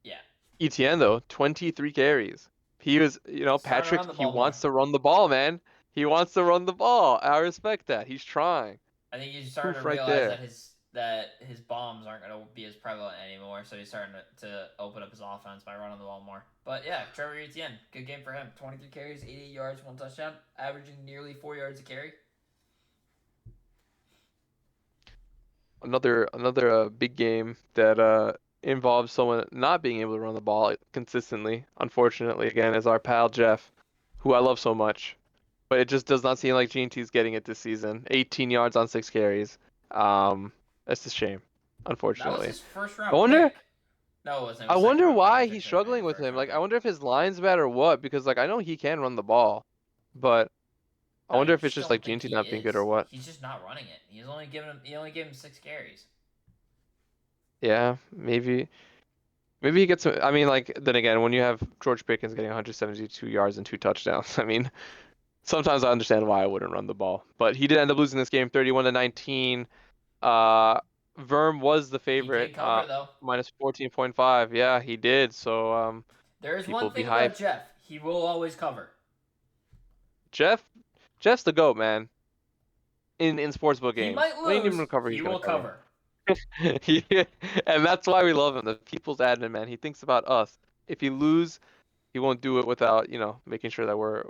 Yeah. ETN though, 23 carries. He was, Starting to Patrick, run the he ball more. wants to run the ball, man. He wants to run the ball. I respect that. He's trying. I think he's starting Proof to right realize there. that his bombs aren't going to be as prevalent anymore, so he's starting to open up his offense by running the ball more. But yeah, Trevor Etienne, good game for him. 23 carries, 88 yards, 1 touchdown, averaging nearly 4 yards a carry. another big game that involves someone not being able to run the ball consistently. Unfortunately, again, is our pal Jeff, who I love so much. But it just does not seem like G&T's getting it this season. 18 yards on 6 carries. That's a shame, That was unfortunately. his first I round wonder pick. No, it wasn't. It I was second wonder round pick. I why he's picked him in struggling with first him. round Like I pick. wonder if his line's bad or what, because like I know he can run the ball, but I I wonder if it's just just like don't think G&T he not being good or is. what. He's just not running it. He only gave him 6 carries. Yeah, maybe he gets I mean like then again, when you have George Pickens getting 172 yards and 2 touchdowns, I mean, sometimes I understand why I wouldn't run the ball. But he did end up losing this game 31-19. Uh, Verm was the He favorite, did cover though. minus 14.5. Yeah, he did. So, There is people one be thing about hyped. Jeff. He will always cover. Jeff, Jeff's the GOAT, man. In sportsbook He games, might when you need him lose. to cover, He he's gonna will cover. cover. Yeah, and that's why we love him, the people's admin, man. He thinks about us. If you lose, he won't do it without, making sure that we're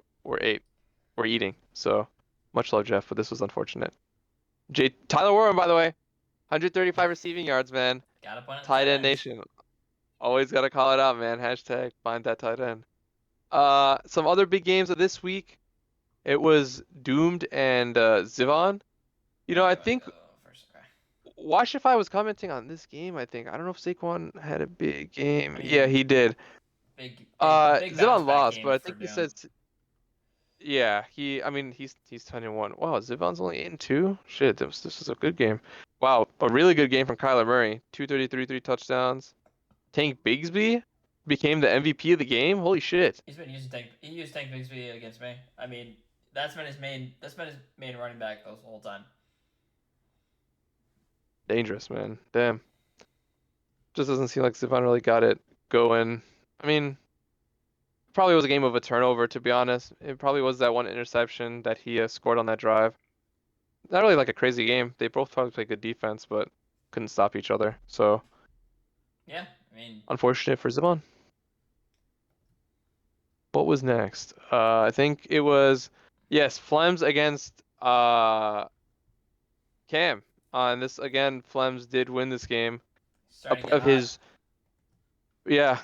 eating. So, much love, Jeff, but this was unfortunate. Tyler Warren, by the way, 135 receiving yards, man. Gotta put it in Tight tight end ends. nation. Always gotta call it out, man. Hashtag find that tight end. Some other big games of this week. It was Doomed and Zivon. I Let me think go first. Okay. Washify was commenting on this game, I think. I don't know if Saquon had a big game. He Yeah, did. he did. Big bounce Zivon back lost, but game I for think he Doom. said yeah, I mean he's 10-1. Wow, Zivon's only 8-2. Shit, this was a good game. Wow, a really good game from Kyler Murray. 233, 3 touchdowns. Tank Bigsby became the MVP of the game. Holy shit. He's been using Tank. He used Tank Bigsby against me. I mean, that's been his main. That's been his main running back the whole time. Dangerous, man. Damn. Just doesn't seem like Zivon really got it going. I mean, probably was a game of a turnover, to be honest. It probably was that one interception that he scored on that drive. Not really like a crazy game. They both probably played good defense, but couldn't stop each other. So Yeah, I mean, unfortunate for Zivon. What was next? I think it was yes, Flems against Cam. And this again, Flems did win this game. A starting to part get of hot.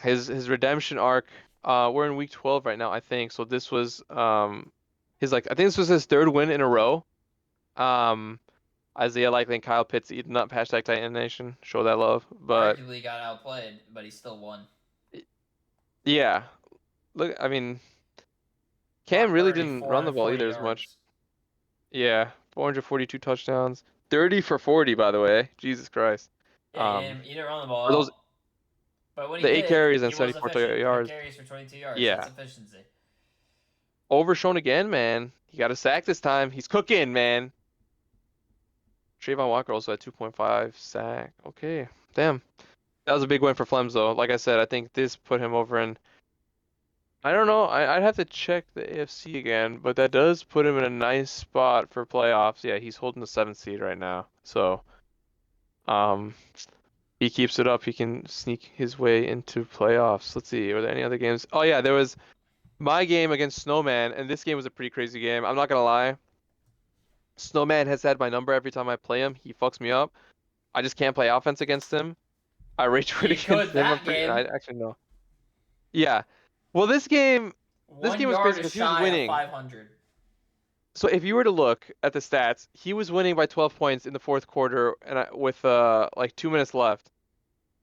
his redemption arc. We're in week 12 right now, I think. So this was his I think this was his third win in a row. Isaiah Likely and Kyle Pitts eating up hashtag Titan Nation. Show that love. But Arguably got outplayed, but he still won. yeah, look, I mean, Cam Brock really Purdy, didn't run the ball 440 either as much. yards. Yeah, 442 touchdowns, 30 for 40, by the way. Jesus Christ. Yeah, Um, he didn't run the for those ball. But when he the 8 did, carries and he was 74 efficient. 8 yards. carries for 22 yards. That's Yeah, efficiency. overshown again, man. He got a sack this time. He's cooking, man. Trayvon Walker also had 2.5 sack. Okay, damn. That was a big win for Flems, though. Like I said, I think this put him over in. I don't know. I'd have to check the AFC again, but that does put him in a nice spot for playoffs. Yeah, he's holding the 7th seed right now. So, um, he keeps it up, he can sneak his way into playoffs. Let's see. Were there any other games? Oh yeah, there was my game against Snowman, and this game was a pretty crazy game. I'm not gonna lie. Snowman has had my number every time I play him. He fucks me up. I just can't play offense against him. I rage quit You against could him. that I game. actually know. Yeah. Well, this game 1 was crazy yard because he was shy of winning. 500. So if you were to look at the stats, he was winning by 12 points in the fourth quarter, and with like 2 minutes left.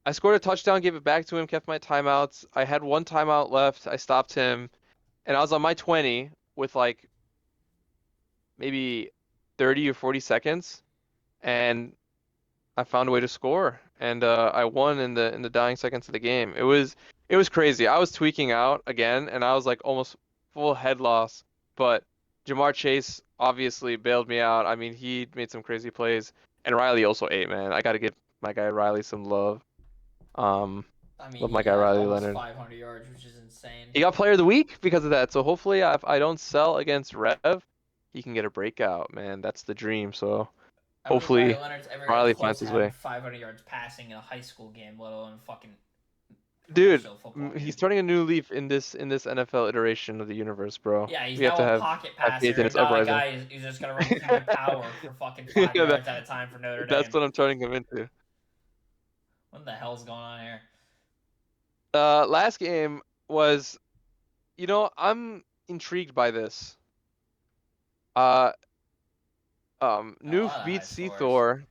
I scored a touchdown, gave it back to him, kept my timeouts. I had one timeout left. I stopped him, and I was on my 20 with like maybe 30 or 40 seconds, and I found a way to score, and I won in the dying seconds of the game. It was crazy. I was tweaking out again, and I was like almost full head loss, but Jamar Chase obviously bailed me out. I mean, he made some crazy plays, and Riley also ate, man. I got to give my guy Riley some love. Um, I mean, love my he guy had Riley almost Leonard. 500 yards, which is insane. He got Player of the Week because of that. So hopefully, if I don't sell against Rev, he can get a breakout, man. That's the dream. So I don't think Riley hopefully, Leonard's ever got Riley close finds to his having way. 500 yards passing in a high school game, let alone fucking Dude, professional football game. he's turning a new leaf in this NFL iteration of the universe, bro. Yeah, he's We have now to a have pocket faith passer in and its not a uprising. guy who's just gonna run human power for fucking Yeah, 5 yards at a time for Notre that's Dame. what I'm turning him into. What the hell's going on here? Last game was, I'm intrigued by this. Uh, A Noof lot of high beats scores. Thor.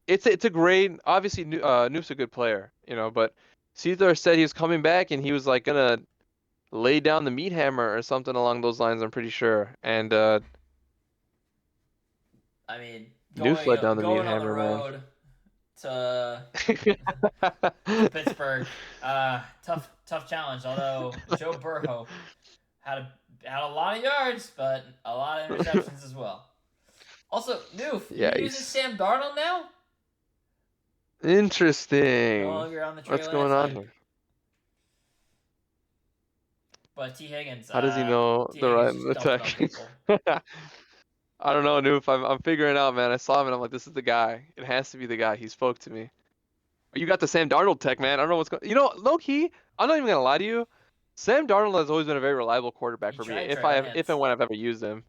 It's a great, obviously, Noof's a good player, but Thor said he was coming back and he was like gonna lay down the meat hammer or something along those lines. I'm pretty sure. And I mean, Noof going let down the meat going on the hammer, man. road to Pittsburgh, tough challenge. Although Joe Burrow had a lot of yards, but a lot of interceptions as well. Also, Noof, Yeah, you're using he's Sam Darnold now? No interesting. longer on the Trey What's going Lance on hype. here? But T. Higgins, How does he know T. the Higgins right just dumping on attack? people. I don't know, Noof. I'm figuring out, man. I saw him and I'm like, this is the guy. It has to be the guy. He spoke to me. You got the Sam Darnold tech, man. I don't know what's going. Low key, I'm not even gonna lie to you. Sam Darnold has always been a very reliable quarterback You for me. tried If Trey Lance. and when I've ever used him.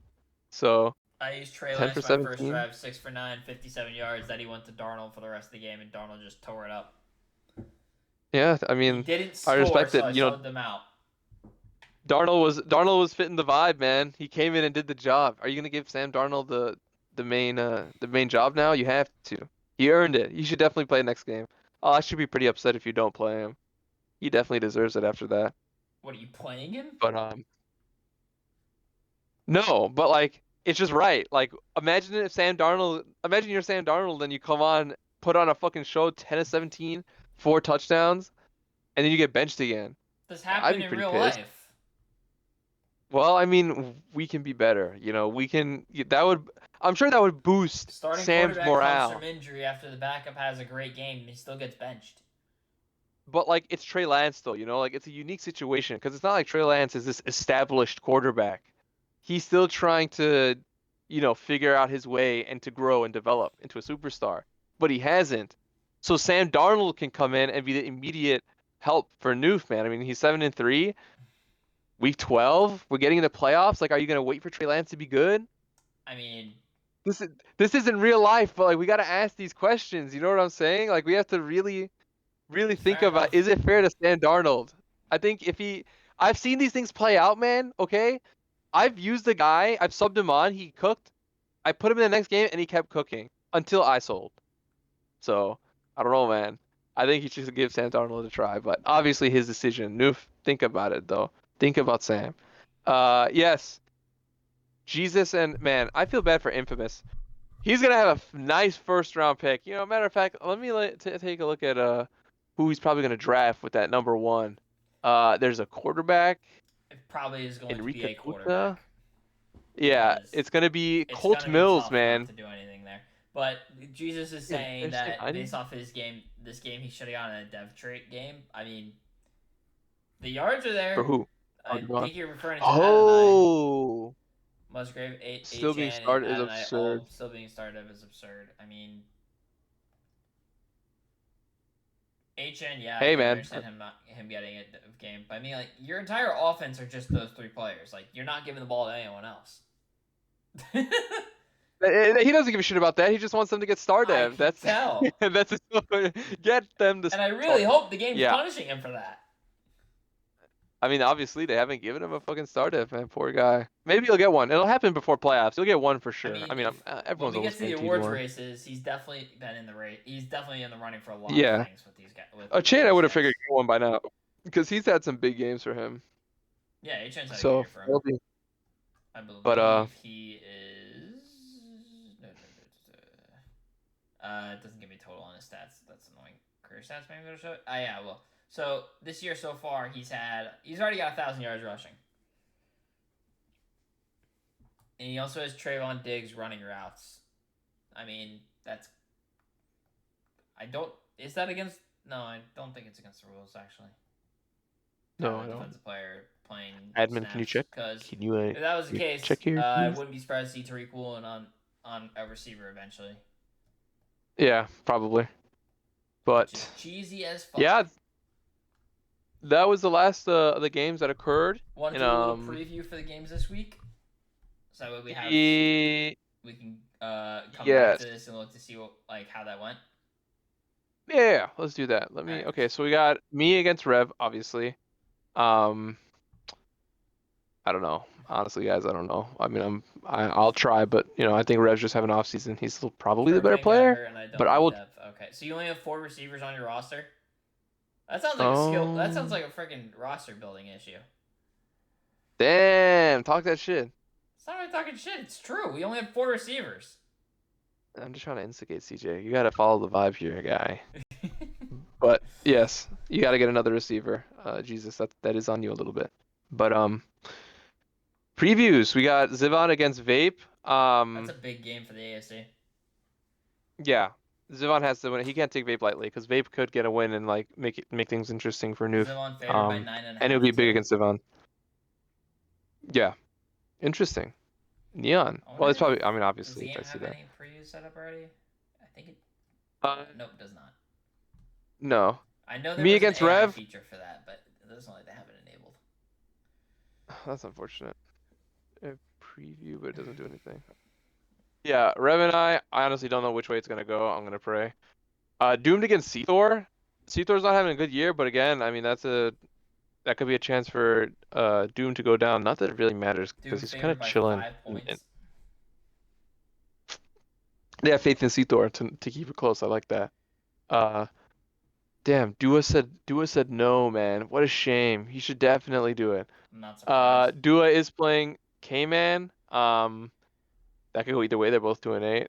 So I used Trey 10 Lance for my first 17. drive, 6 for 9, 57 yards. Then he went to Darnold for the rest of the game, and Darnold just tore it up. Yeah, I He mean, didn't I score, respect so it. I subbed him out. Darnold was fitting the vibe, man. He came in and did the job. Are you gonna give Sam Darnold the main job now? You have to. He earned it. You should definitely play next game. Oh, I should be pretty upset if you don't play him. He definitely deserves it after that. What are you playing him? But no, but like it's just right. Like imagine you're Sam Darnold, and you come on, put on a fucking show, 10 of 17, 4 touchdowns, and then you get benched again. This I'd happened be in pretty real pissed. life. Well, I mean, we can be better. I'm sure that would boost Starting Sam's quarterback comes morale. from injury after the backup has a great game, and he still gets benched. But like it's Trey Lance though, like it's a unique situation because it's not like Trey Lance is this established quarterback. He's still trying to, figure out his way and to grow and develop into a superstar. But he hasn't. So Sam Darnold can come in and be the immediate help for Noof, man. I mean, he's 7-3. Week 12, we're getting into playoffs. Like, are you gonna wait for Trey Lance to be good? I mean, This isn't real life, but like we gotta ask these questions. You know what I'm saying? Like we have to really, really think fair about, enough. is it fair to Sam Darnold? I think I've seen these things play out, man. Okay, I've used the guy, I've subbed him on, he cooked. I put him in the next game and he kept cooking until I sold. So I don't know, man. I think you should give Sam Darnold a try, but obviously his decision. Noof, think about it though. Think about Sam. Yes. Jesus and man, I feel bad for Infamous. He's gonna have a nice first round pick. Matter of fact, let me take a look at who he's probably gonna draft with that number 1. There's a quarterback. It probably is going to be Enrique a Puta. quarterback. Yeah, because it's gonna be It's Colt gonna be Mills, tough man. not to do anything there. But Jesus is Yeah, saying interesting. that I didn't- based off his game, this game he should have gotten a dev trait game. I mean, the yards are there. For who? I Go on. think you're referring to Adonai, Oh, Musgrave, still being Achan, and started is Adonai absurd. all still being started is absurd. I mean, HN, yeah, Hey, I can man. understand him getting a dev game. But I mean, like your entire offense are just those 3 players. Like you're not giving the ball to anyone else. He doesn't give a shit about that. He just wants them to get star I dev. can That's tell. that's his, get them to. And I really hope the game's Yeah. punishing him for that. I mean, obviously they haven't given him a fucking star dev, man. Poor guy. Maybe he'll get one. It'll happen before playoffs. He'll get one for sure. mean, I mean, When everyone's we get almost to the guaranteed awards one. races, he's definitely been in the race. He's definitely in the running for a lot Yeah. of things with these guys. A Chan, I would have figured he'd get one by now because he's had some big games for him. Yeah, Achan's had a So good year for him. it'll be- I believe but, he is. It doesn't give me total on his stats. That's annoying. Career stats, maybe it'll show it. Yeah, well. So this year so far, he's already got 1,000 yards rushing, and he also has Trayvon Diggs running routes. I mean, Is that against? No, I don't think it's against the rules actually. no, I don't. Defensive player playing. Admin, can you check? Because Can you if that was the case, check here, I please? wouldn't be surprised to see Tariq Woolen on a receiver eventually. Yeah, probably. Which is But cheesy as fuck. yeah, that was the last of the games that occurred. Want And to do a little preview for the games this week? So that way e- we can come back yes, to this and look to see what like how that went. yeah, let's do that. Let All me. right. Okay, so we got me against Rev, obviously. Um, I don't know. Honestly, guys, I don't know. I mean, I'll try, but I think Rev's just having an off season. He's still probably the better Furman got player, hurt, and I but don't I have will. depth. Okay, so you only have 4 receivers on your roster. That sounds like a skill. That sounds Um, like a freaking roster building issue. damn, talk that shit. It's not really talking shit. It's true. We only have 4 receivers. I'm just trying to instigate CJ. You gotta follow the vibe here, guy. But yes, you gotta get another receiver. Jesus, that is on you a little bit. But previews. We got Zivon against Vape. That's a big game for the AFC. Yeah, Zivon has to win. He can't take Vape lightly because Vape could get a win and like make things interesting for Noof. Zivon favored by nine and a And it would half be big too. against Zivon. Yeah, interesting. Neon. I Well, wonder it's probably. I mean, does the obviously, game I see have that. any previews set up already? I think it. Nope, does not. No. I know there Me was an against AI Rev. feature for that, but it doesn't look like they have it enabled. That's unfortunate. A preview, but it doesn't do anything. Yeah, Rev and I honestly don't know which way it's gonna go. I'm gonna pray. Doomed against Seathor. Seathor's not having a good year, but again, I mean that could be a chance for Doom to go down. Not that it really matters because Doom he's kind favored of by chilling. 5 points. They have faith in Seathor to keep it close. I like that. Uh, damn, Dua said no, man. What a shame. He should definitely do it. I'm not surprised. Dua is playing K-Man. That could go either way. They're both 2-8.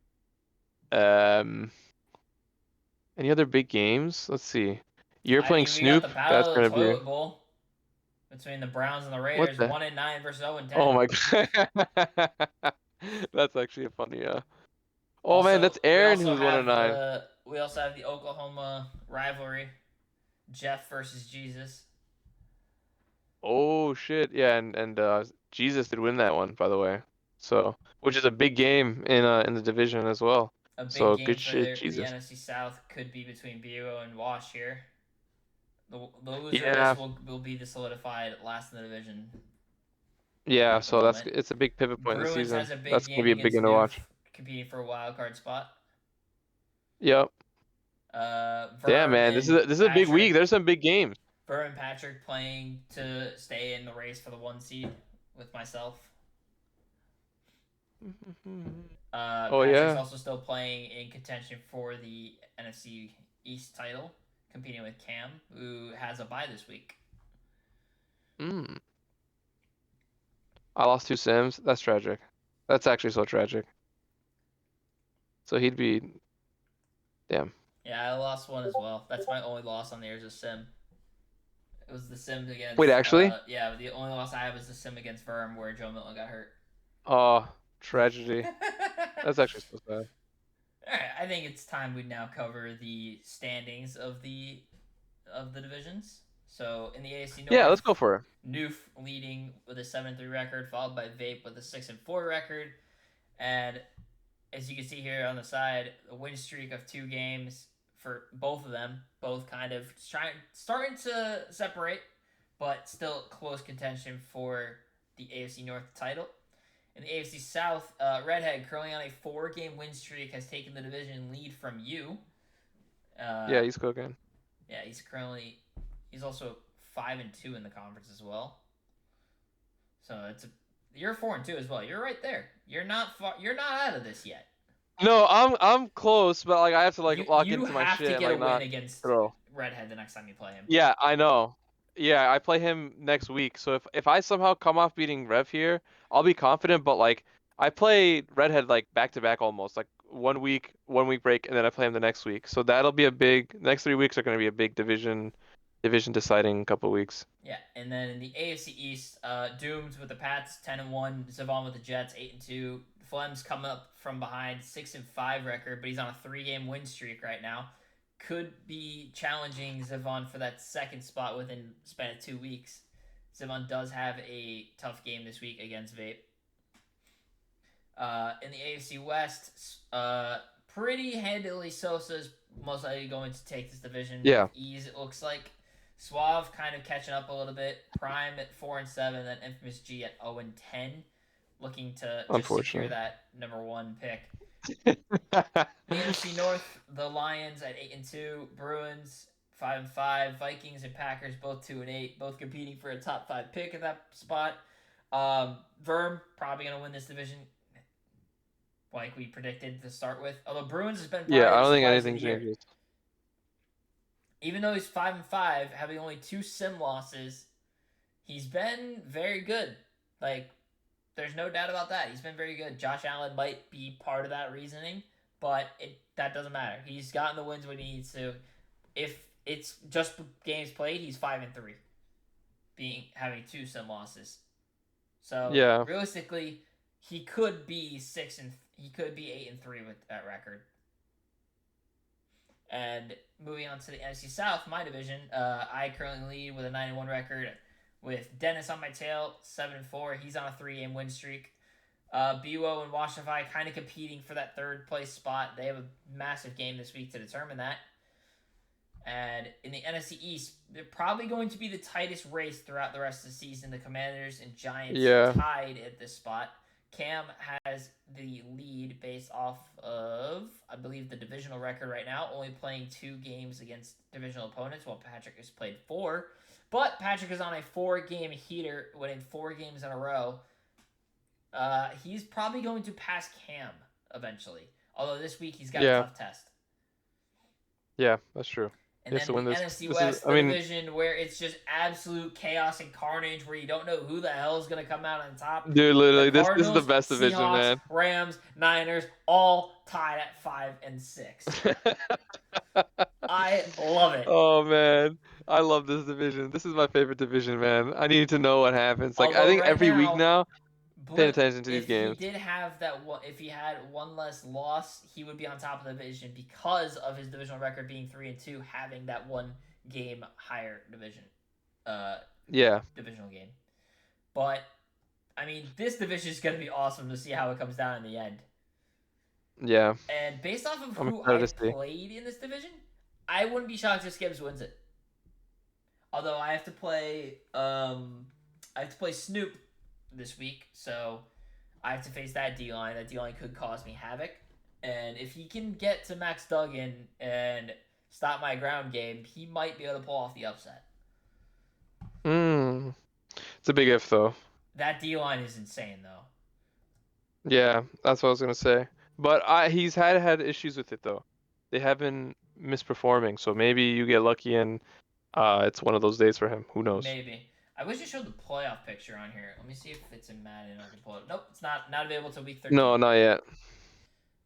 Um, any other big games? Let's see. You're I playing mean, we got Snoop. the That's battle of gonna the be toilet bowl between the Browns and the what Raiders. the? 1-9 versus 0-10. Oh my God. That's actually a funny. Oh man, Also, that's Aaron who's 1-9. we also have the Oklahoma rivalry, Jeff versus Jesus. Oh shit, yeah, and Jesus did win that one, by the way. So, which is a big game in the division as well. A big So game good for shit, the Jesus. NFC South could be between BO and Wash here. The loser of Yeah, this will be the solidified last in the division yeah. at the So moment. it's a big pivot point in the Bruins season. has a big That's gonna game be a big against game to Noof, watch. competing for a wild card spot. Yep. Damn, Verm man, this is and a big week. There's some big games. Patrick playing to stay in the race for the 1 seed with myself. Oh Patrick's yeah. also still playing in contention for the NFC East title, competing with Cam, who has a bye this week. Mm. I lost 2 Sims. That's tragic. That's actually so tragic. So he'd be, damn. Yeah, I lost one as well. That's my only loss on the Airs of Sim. It was the Sim against. Wait, actually? Yeah, the only loss I have is the Sim against Verm, where Joe Milton got hurt. Oh, tragedy. That's actually so sad. Alright, I think it's time we now cover the standings of the divisions. So in the AFC North, Yeah, let's go for it. Noof leading with a 7-3 record, followed by Vape with a 6-4 record, and as you can see here on the side, a win streak of 2 games for both of them. Both kind of starting to separate, but still close contention for the AFC North title. In the AFC South, Redhead, currently on a 4-game win streak, has taken the division lead from you. Yeah, he's cooking. Yeah, he's also 5-2 in the conference as well. So you're 4-2 as well. You're right there. You're not out of this yet. No, I'm close, but like I have to like lock into my shit. You have to get like, a win against throw. Redhead the next time you play him. Yeah, I know. Yeah, I play him next week. So if I somehow come off beating Rev here, I'll be confident. But like I play Redhead like back to back almost, like 1 week break, and then I play him the next week. So that'll be a big. The next 3 weeks are going to be a big division deciding couple weeks. Yeah, and then in the AFC East, Doomed with the Pats 10-1, Zavon with the Jets 8-2. Flem's coming up from behind 6-5 record, but he's on a 3-game win streak right now. Could be challenging Zavon for that second spot within a span of 2 weeks. Zavon does have a tough game this week against Vape. In the AFC West, pretty handily Sosa's most likely going to take this division Yeah. with ease, it looks like. Suave kind of catching up a little bit. Prime at 4-7, then Infamous G at 0-10, looking to just secure Unfortunate. that number 1 pick. In the NFC North, the Lions at 8-2, Bruins 5-5, Vikings and Packers both 2-8, both competing for a top 5 pick at that spot. Verm probably gonna win this division, like we predicted to start with. Although Bruins has been Yeah, probably I the don't think surprise of anything the year. changes. Even though he's 5-5, having only 2 sim losses, he's been very good. Like, there's no doubt about that. He's been very good. Josh Allen might be part of that reasoning, but that doesn't matter. He's gotten the wins when he needs to. If it's just games played, he's 5-3, having 2 sim losses. So Yeah. realistically, he could be 8-3 with that record. And moving on to the NFC South, my division, I currently lead with a 9-1 record, with Dennis on my tail, 7-4. He's on a 3-game win streak. BWO and Washify kind of competing for that 3rd place spot. They have a massive game this week to determine that. And in the NFC East, they're probably going to be the tightest race throughout the rest of the season. The Commanders and Giants tied at this spot. Cam has the lead based off of, I believe, the divisional record right now, only playing 2 games against divisional opponents, while Patrick has played 4. But Patrick is on a 4-game heater, winning 4 games in a row. He's probably going to pass Cam eventually. Although this week he's got a tough test. Yeah, that's true. And then the NFC West, the division where it's just absolute chaos and carnage, where you don't know who the hell is going to come out on top. Dude, literally, this is the best division, Seahawks, man. Rams, Niners, all tied at 5 and 6. I love it. Oh man, I love this division. This is my favorite division, man. I need to know what happens. Like, I think every week now, paying attention to these games. If he did have that one, if he had one less loss, he would be on top of the division because of his divisional record being 3-2, having that 1 game higher division. Divisional game. But I mean, this division is going to be awesome to see how it comes down in the end. Yeah. And based off of who I played in this division, I wouldn't be shocked if Skibbs wins it. Although I have to play Snoop this week, so I have to face that D-line. That D-line could cause me havoc. And if he can get to Max Duggan and stop my ground game, he might be able to pull off the upset. It's a big if, though. That D-line is insane, though. Yeah, that's what I was going to say. But he's had issues with it, though. They have been misperforming, so maybe you get lucky and it's one of those days for him. Who knows? Maybe. I wish I showed the playoff picture on here. Let me see if it's in Madden. I can pull it. Nope, it's not available till week 13. No, not yet.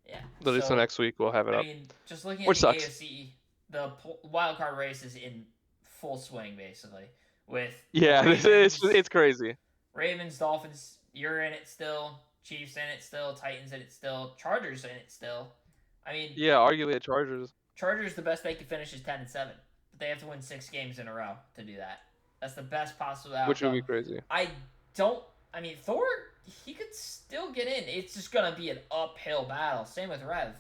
Yeah. So next week we'll have it up. I mean, just looking at the AFC, the wild card race is in full swing, basically. With it's crazy. Ravens, Dolphins, you're in it still. Chiefs in it still. Titans in it still. Chargers in it still. I mean, yeah, arguably the Chargers. The best they could finish is 10-7, but they have to win 6 games in a row to do that. That's the best possible outcome. Which would be crazy. Thor, he could still get in. It's just gonna be an uphill battle. Same with Rev,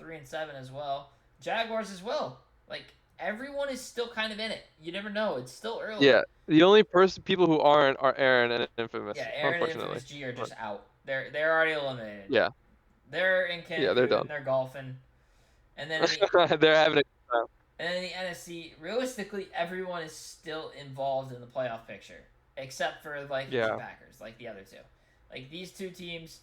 3-7 as well. Jaguars as well. Like, everyone is still kind of in it. You never know. It's still early. Yeah, the only people who aren't are Aaron and Infamous. Yeah, Aaron and Infamous G are just out. They're already eliminated. Yeah. They're in Cancun. Yeah, they're done. They're golfing. And then they're having a good time. And in the NFC, realistically, everyone is still involved in the playoff picture, except for the Packers, like the other 2. Like, these 2 teams,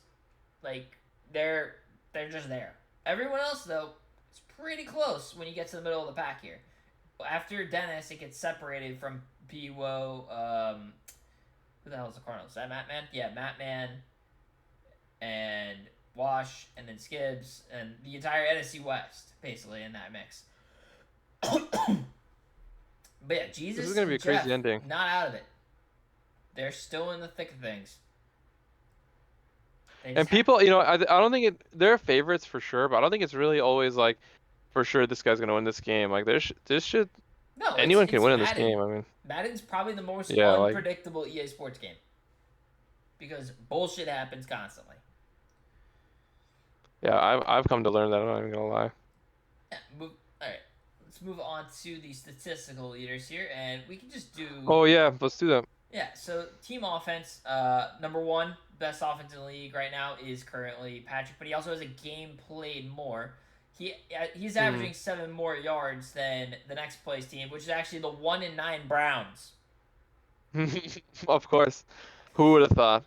like, they're just there. Everyone else, though, is pretty close when you get to the middle of the pack here. After Dennis, it gets separated from BWO. Who the hell is the Cardinals? Is that Matt Man? Yeah, Matt Man and Wash, and then Skibbs, and the entire NFC West, basically, in that mix. But yeah, Jesus, this is gonna be a crazy ending. Not out of it. They're still in the thick of things. And people, I don't think they're favorites for sure, but I don't think it's really always like, for sure this guy's gonna win this game. Like, anyone can win in this game. I mean, Madden's probably the most unpredictable EA Sports game because bullshit happens constantly. Yeah, I've come to learn that. I'm not even gonna lie. Yeah, all right. let's move on to the statistical leaders here, and we can just do. Oh yeah, let's do that. Yeah, so team offense, number one, best offense in the league right now is currently Patrick, but he also has a game played more. He's averaging 7 more yards than the next place team, which is actually the 1-9 Browns. Of course. Who would have thought?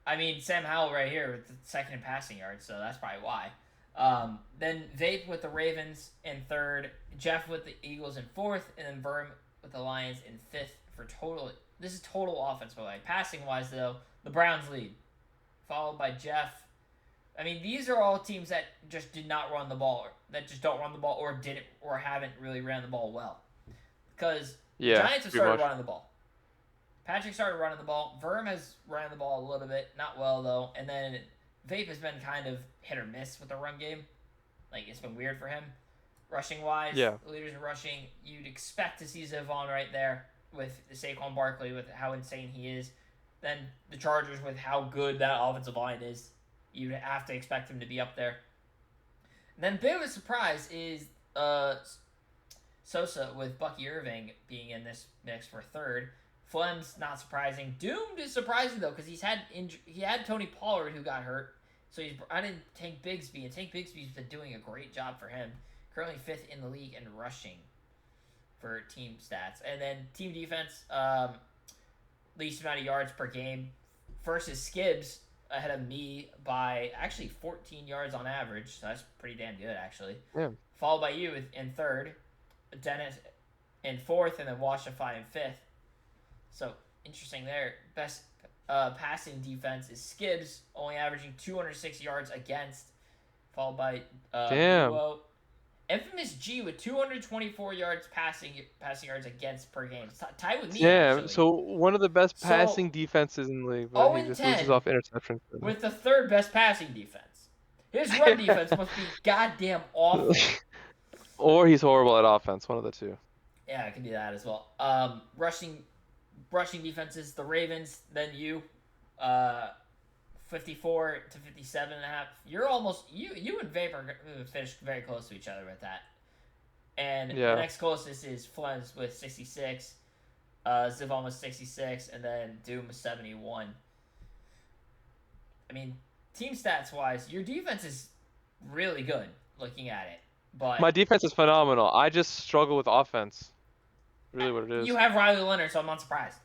I mean, Sam Howell right here with the second in passing yards, so that's probably why. Then Vape with the Ravens in third, Jeff with the Eagles in fourth, and then Verm with the Lions in fifth for total. This is total offense, by the way. Passing wise, though, the Browns lead, followed by Jeff. I mean, these are all teams that just did not run the ball, that just don't run the ball, or didn't, or haven't really ran the ball well. Because the Giants have started running the ball. Patrick started running the ball. Verm has run the ball a little bit, not well though. And then Vape has been kind of hit or miss with the run game. Like, it's been weird for him. Rushing wise, the leaders in rushing, you'd expect to see Zavon right there with Saquon Barkley, with how insane he is. Then the Chargers with how good that offensive line is. You'd have to expect him to be up there. And then a bit of a surprise is Sosa with Bucky Irving being in this mix for third. Flem's not surprising. Doomed is surprising though, because he had Tony Pollard who got hurt, so he's brought in Tank Bigsby, and Tank Bigsby's been doing a great job for him. Currently 5th in the league in rushing for team stats, and then team defense, least amount of yards per game versus Skibbs ahead of me by actually 14 yards on average, so that's pretty damn good actually. Yeah. Followed by you in third, Dennis in fourth, and then Washify in fifth. So, interesting there. Best passing defense is Skibbs, only averaging 206 yards against, followed by Duo. Infamous G with 224 yards passing yards against per game. Tied with me, actually. So one of the best passing defenses in the league, but he just loses off interception. With the third best passing defense. His run defense must be goddamn awful. Or he's horrible at offense, one of the two. Yeah, it can be that as well. Rushing defenses, the Ravens, then you, 54 to 57.5. You're almost you and Vapor finished very close to each other with that. And the next closest is Flems with 66, Zivon with 66, and then Doom with 71. I mean, team stats wise, your defense is really good looking at it. But my defense is phenomenal. I just struggle with offense. Really what it is. You have Riley Leonard, so I'm not surprised.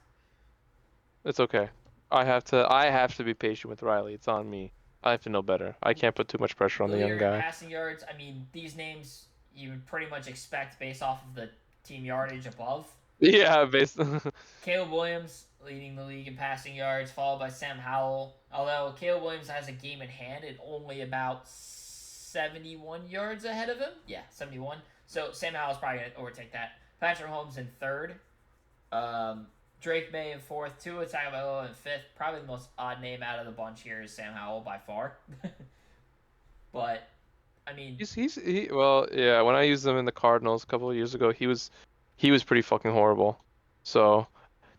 It's okay. I have to be patient with Riley. It's on me. I have to know better. I can't put too much pressure on the young guy. Passing yards, I mean, these names you would pretty much expect based off of the team yardage above. Yeah, based. Caleb Williams leading the league in passing yards, followed by Sam Howell. Although Caleb Williams has a game in hand and only about 71 yards ahead of him. Yeah, 71. So Sam Howell's probably going to overtake that. Patrick Holmes in third. Drake May in fourth. Tua Tagovailoa in fifth. Probably the most odd name out of the bunch here is Sam Howell by far. But, I mean... Well, yeah, when I used him in the Cardinals a couple of years ago, he was pretty fucking horrible. So,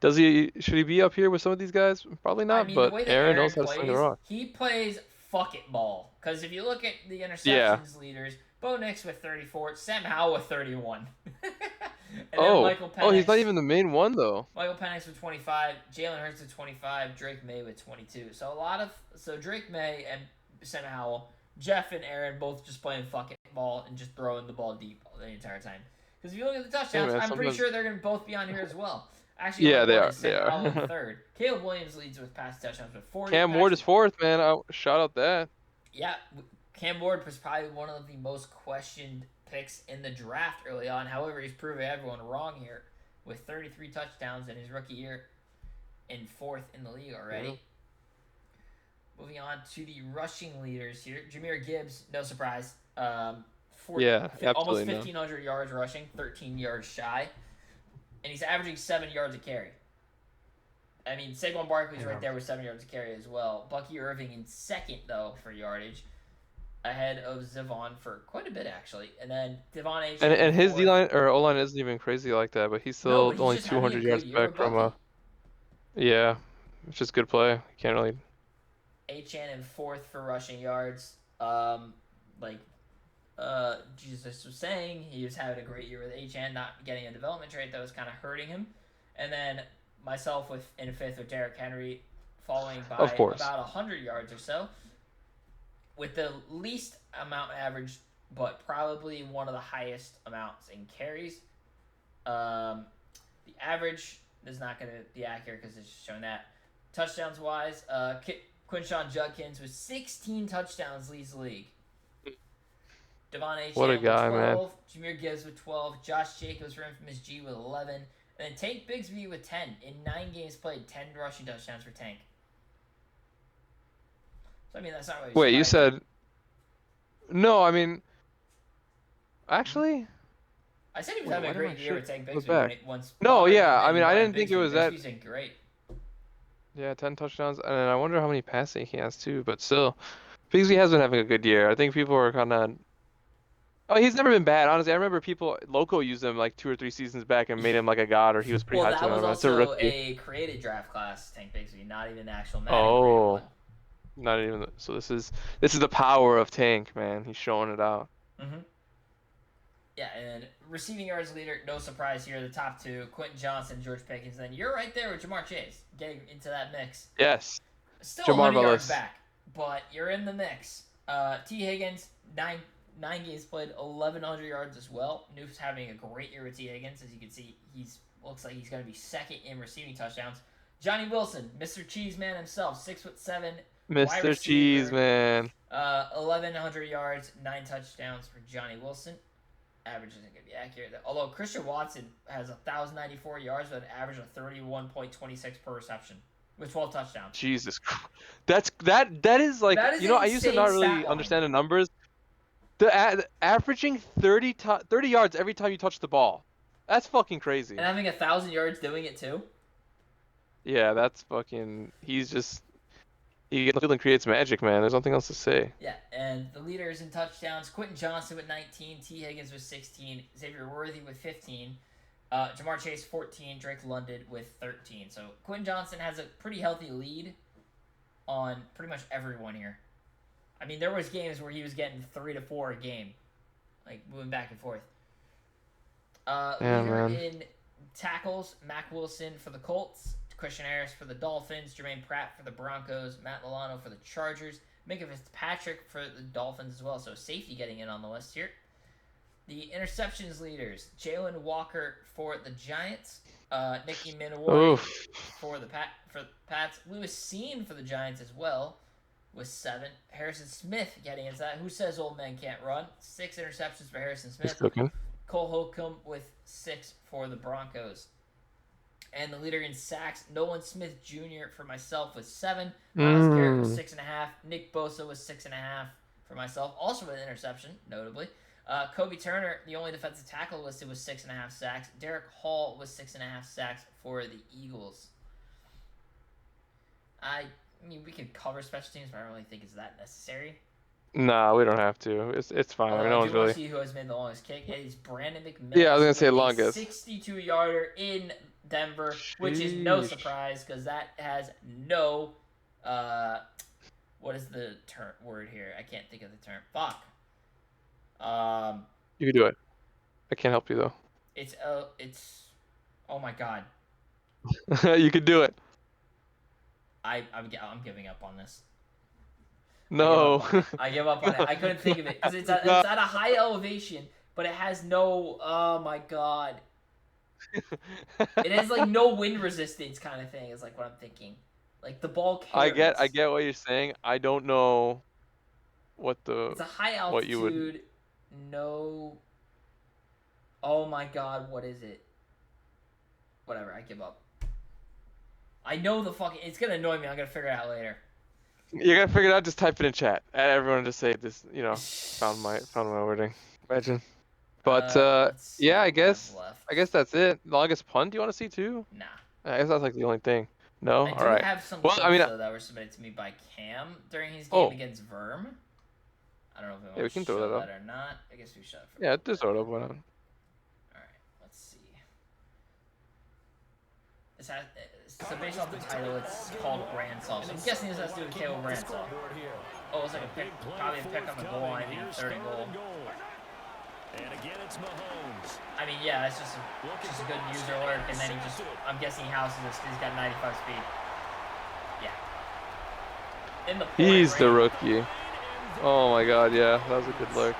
should he be up here with some of these guys? Probably not, but Aaron knows how to sling the rock. He plays fuck it ball. Because if you look at the interceptions leaders... Bo Nix with 34, Sam Howell with 31. Michael Penix, he's not even the main one though. Michael Penix with 25, Jalen Hurts with 25, Drake May with 22. So Drake May and Sam Howell, Jeff and Aaron both just playing fucking ball and just throwing the ball deep the entire time. Because if you look at the touchdowns, I'm pretty sure they're going to both be on here as well. Actually, yeah, they are. Third. Caleb Williams leads with pass touchdowns with 40. Cam Ward is fourth, man. Shout out that. Yeah. Cam Ward was probably one of the most questioned picks in the draft early on. However, he's proven everyone wrong here with 33 touchdowns in his rookie year and fourth in the league already. Mm-hmm. Moving on to the rushing leaders here. Jahmyr Gibbs, no surprise. Almost 1,500 yards rushing, 13 yards shy. And he's averaging 7 yards a carry. I mean, Saquon Barkley's right there with 7 yards a carry as well. Bucky Irving in second, though, for yardage. Ahead of Zivon for quite a bit, actually. And then Devon H. And his D-line or O-line isn't even crazy like that, but he's still only 200 yards back from Yeah, it's just good play. Can't really... H.N. in fourth for rushing yards. Jesus was saying, he was having a great year with HN, not getting a development trait that was kind of hurting him. And then myself in fifth with Derrick Henry, following Of by course. about 100 yards or so, with the least amount average, but probably one of the highest amounts in carries. The average is not going to be accurate because it's just showing that. Touchdowns wise, Quinshon Judkins with 16 touchdowns leads the league. Devon Achane What a with guy, 12, Jahmyr Gibbs with 12, Josh Jacobs for Infamous G with 11, and then Tank Bigsby with 10. In 9 games played, 10 rushing touchdowns for Tank. So, I mean, that's not really Wait, you surprising. said no? I mean, actually, I said he was wait, having why a did my great year shit with Tank go Bigsby when back? it once No, Pollard yeah. I and mean, I Ryan didn't think it was that. Bigsby's been great. Yeah, 10 touchdowns, and I wonder how many passing he has too. But still, Bigsby has been having a good year. I think people are kind of. Oh, he's never been bad. Honestly, I remember people Loco used him like 2 or 3 seasons back and made him like a god, or he was pretty Well, high to that was him. It's a also rookie. a created draft class, Tank Bigsby, not even an actual Madden created one. Oh, not even. So this is the power of Tank, man. He's showing it out. Mm-hmm. Yeah, and receiving yards leader, no surprise here. The top two, Quentin Johnson, George Pickens. Then you're right there with Jamar Chase, getting into that mix. Yes, Still Jamar 100 yards Velez. back, but you're in the mix. T. Higgins, nine games played, 1,100 yards as well. Noof's having a great year with T. Higgins. As you can see, looks like he's going to be second in receiving touchdowns. Johnny Wilson, Mr. Cheeseman himself, 6'7", wide Mr. receiver. Cheese, man. 1,100 yards, 9 touchdowns for Johnny Wilson. Average isn't going to be accurate. Although Christian Watson has 1,094 yards with an average of 31.26 per reception with 12 touchdowns. Jesus Christ. That is like, That is I used to insane not stat really line. understand the numbers. Averaging 30 yards every time you touch the ball. That's fucking crazy. And having 1,000 yards doing it too. Yeah, that's fucking. He literally creates magic, man. There's nothing else to say. Yeah, and the leaders in touchdowns: Quentin Johnson with 19, T. Higgins with 16, Xavier Worthy with 15, Jamar Chase 14, Drake London with 13. So Quentin Johnson has a pretty healthy lead on pretty much everyone here. I mean, there was games where he was getting 3 to 4 a game, like moving back and forth. Yeah, Leader man. in tackles: Mac Wilson for the Colts, Christian Harris for the Dolphins, Jermaine Pratt for the Broncos, Matt Milano for the Chargers, Minka Fitzpatrick for the Dolphins as well. So safety getting in on the list here. The interceptions leaders: Jalen Walker for the Giants, Nicky Minowari for the Pats, Lewis Cine for the Giants as well with 7. Harrison Smith getting into that. Who says old men can't run? 6 interceptions for Harrison He's Smith. cooking. Cole Holcomb with 6 for the Broncos. And the leader in sacks, Nolan Smith Jr. for myself with 7. Miles Garrett with 6.5. Nick Bosa with 6.5 for myself. Also with an interception, notably. Kobe Turner, the only defensive tackle listed, with 6.5 sacks. Derek Hall with 6.5 sacks for the Eagles. I mean, we could cover special teams, but I don't really think it's that necessary. Nah, we don't have to. It's fine. Although No I one's do want really. to see who has made the longest kick. It is Brandon McManus. Yeah, I was gonna say with a longest. 62-yarder in Denver, which is no Sheesh. surprise because that has no. What is the word here? I can't think of the term. Fuck. You can do it. I can't help you though. It's. Oh my god. You could do it. I'm giving up on this. No. I give up on it. I couldn't think of it because it's at a high elevation, but it has no. Oh my god. It has like no wind resistance kind of thing. Is like what I'm thinking. Like the ball carries. I get what you're saying. I don't know what It's a high what you would. altitude. No. Oh my god, what is it? Whatever, I give up. I know the fucking. It's gonna annoy me. I'm gonna figure it out later. You're gonna figure it out. Just type it in chat. Everyone just say this. Found my wording. Imagine. But Let's see yeah, what I we have guess left. that's it. Longest punt you want to see too? Nah. I guess that's like the only thing. No. I do All right. have some Well, clips I mean, though, that were submitted to me by Cam during his game against Verm. I don't know if we want we to can show throw that that or not. I guess we should. Yeah, just throw it up. Why not? All right, let's see. So based off the title, it's called Bransall. So I'm guessing this has to do with Caleb Bransall. Oh, it's like probably a pick on the goal line, 3rd and goal. And again, it's Mahomes. I mean, yeah, it's just a good user alert, and then I'm guessing he houses this because he's got 95 speed. Yeah. In the He's the rain. rookie. Oh my god, yeah, that was a good look.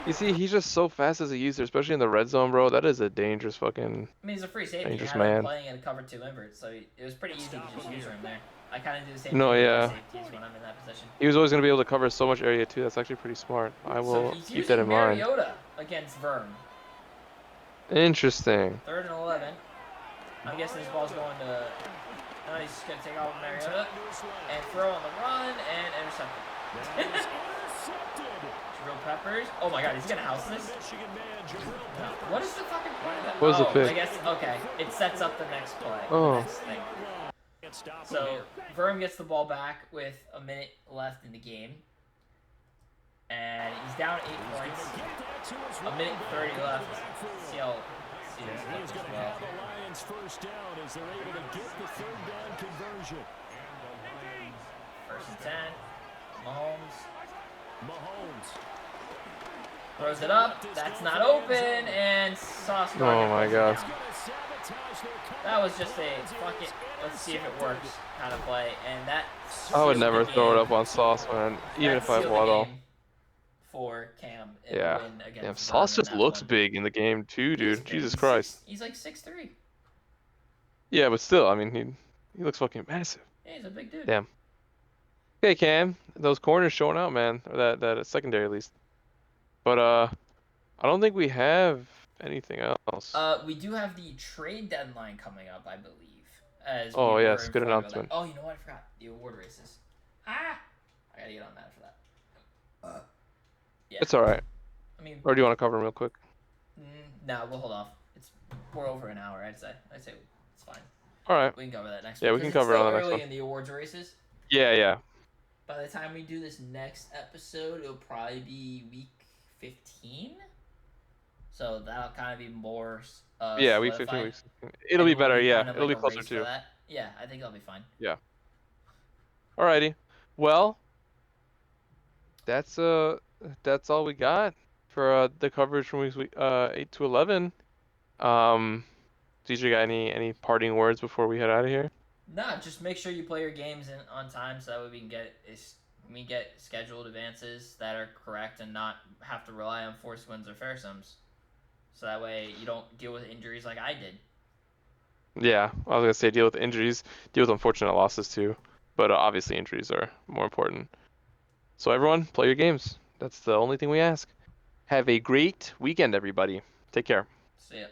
You see, he's just so fast as a user, especially in the red zone, bro. That is a dangerous fucking. I mean, he's a free safety. Dangerous He had him man. playing in a cover 2 invert, so it was pretty easy to just use him there. I kind of do the same No, thing with yeah. my safeties when I'm in that position. He was always going to be able to cover so much area, too. That's actually pretty smart. I will So he's keep that using in mind. Mariota against Vern. Interesting. 3rd and 11. I'm guessing this ball's going to... No, he's just going to take off Mariota and throw on the run and intercept it. Jabril Peppers. Oh my god, he's going to house this? No. What is the fucking point of that? What was the pick? I guess, okay. It sets up the next play. Oh. The next thing. So, Vern gets the ball back with a minute left in the game. And he's down 8 points. A minute 30 left. See how this goes as well. First down as they're able to get the 3rd down conversion. 1st and 10. Mahomes Mahomes throws it up. That's not open. And Sauce Oh Gardner my pulls it god. down. That was just a fuck it, let's see if it works kind of play. And that I would sealed never the throw it game. up on Sauce, man. Even That if I have sealed the Waddle. game for Cam in Yeah. the win against Damn, Vern Sauce in just that looks one. big in the game, too, He's dude. big. Jesus He's Christ. He's like 6'3". Yeah, but still, I mean, he looks fucking massive. Yeah, he's a big dude. Damn. Okay, Cam. Those corners showing out, man. Or that secondary, at least. But, I don't think we have anything else. We do have the trade deadline coming up, I believe. As Oh, we yes, were good informed about announcement. that. Oh, you know what? I forgot. The award races. I gotta get on that for that. Yeah. It's alright. I mean, Or do you want to cover them real quick? no, we'll hold off. We're over an hour, I'd say. It's fine. Alright. We can cover that next Yeah, week. we can 'cause cover it it's on still the next early one. in the awards races. Yeah, yeah. By the time we do this next episode, it'll probably be week 15. So that'll kind of be more. Yeah, week 15 solidified. weeks. It'll be And better, yeah. kind of It'll be like a closer race for too. that. Yeah, I think that'll be fine. Alrighty. Well, that's all we got for the coverage from weeks 8 to 11. DJ, got any parting words before we head out of here? Nah, just make sure you play your games on time so that way we can get scheduled advances that are correct and not have to rely on forced wins or fair sums. So that way you don't deal with injuries like I did. Yeah, I was gonna say deal with injuries, deal with unfortunate losses too, but obviously injuries are more important. So everyone, play your games. That's the only thing we ask. Have a great weekend, everybody. Take care. See ya.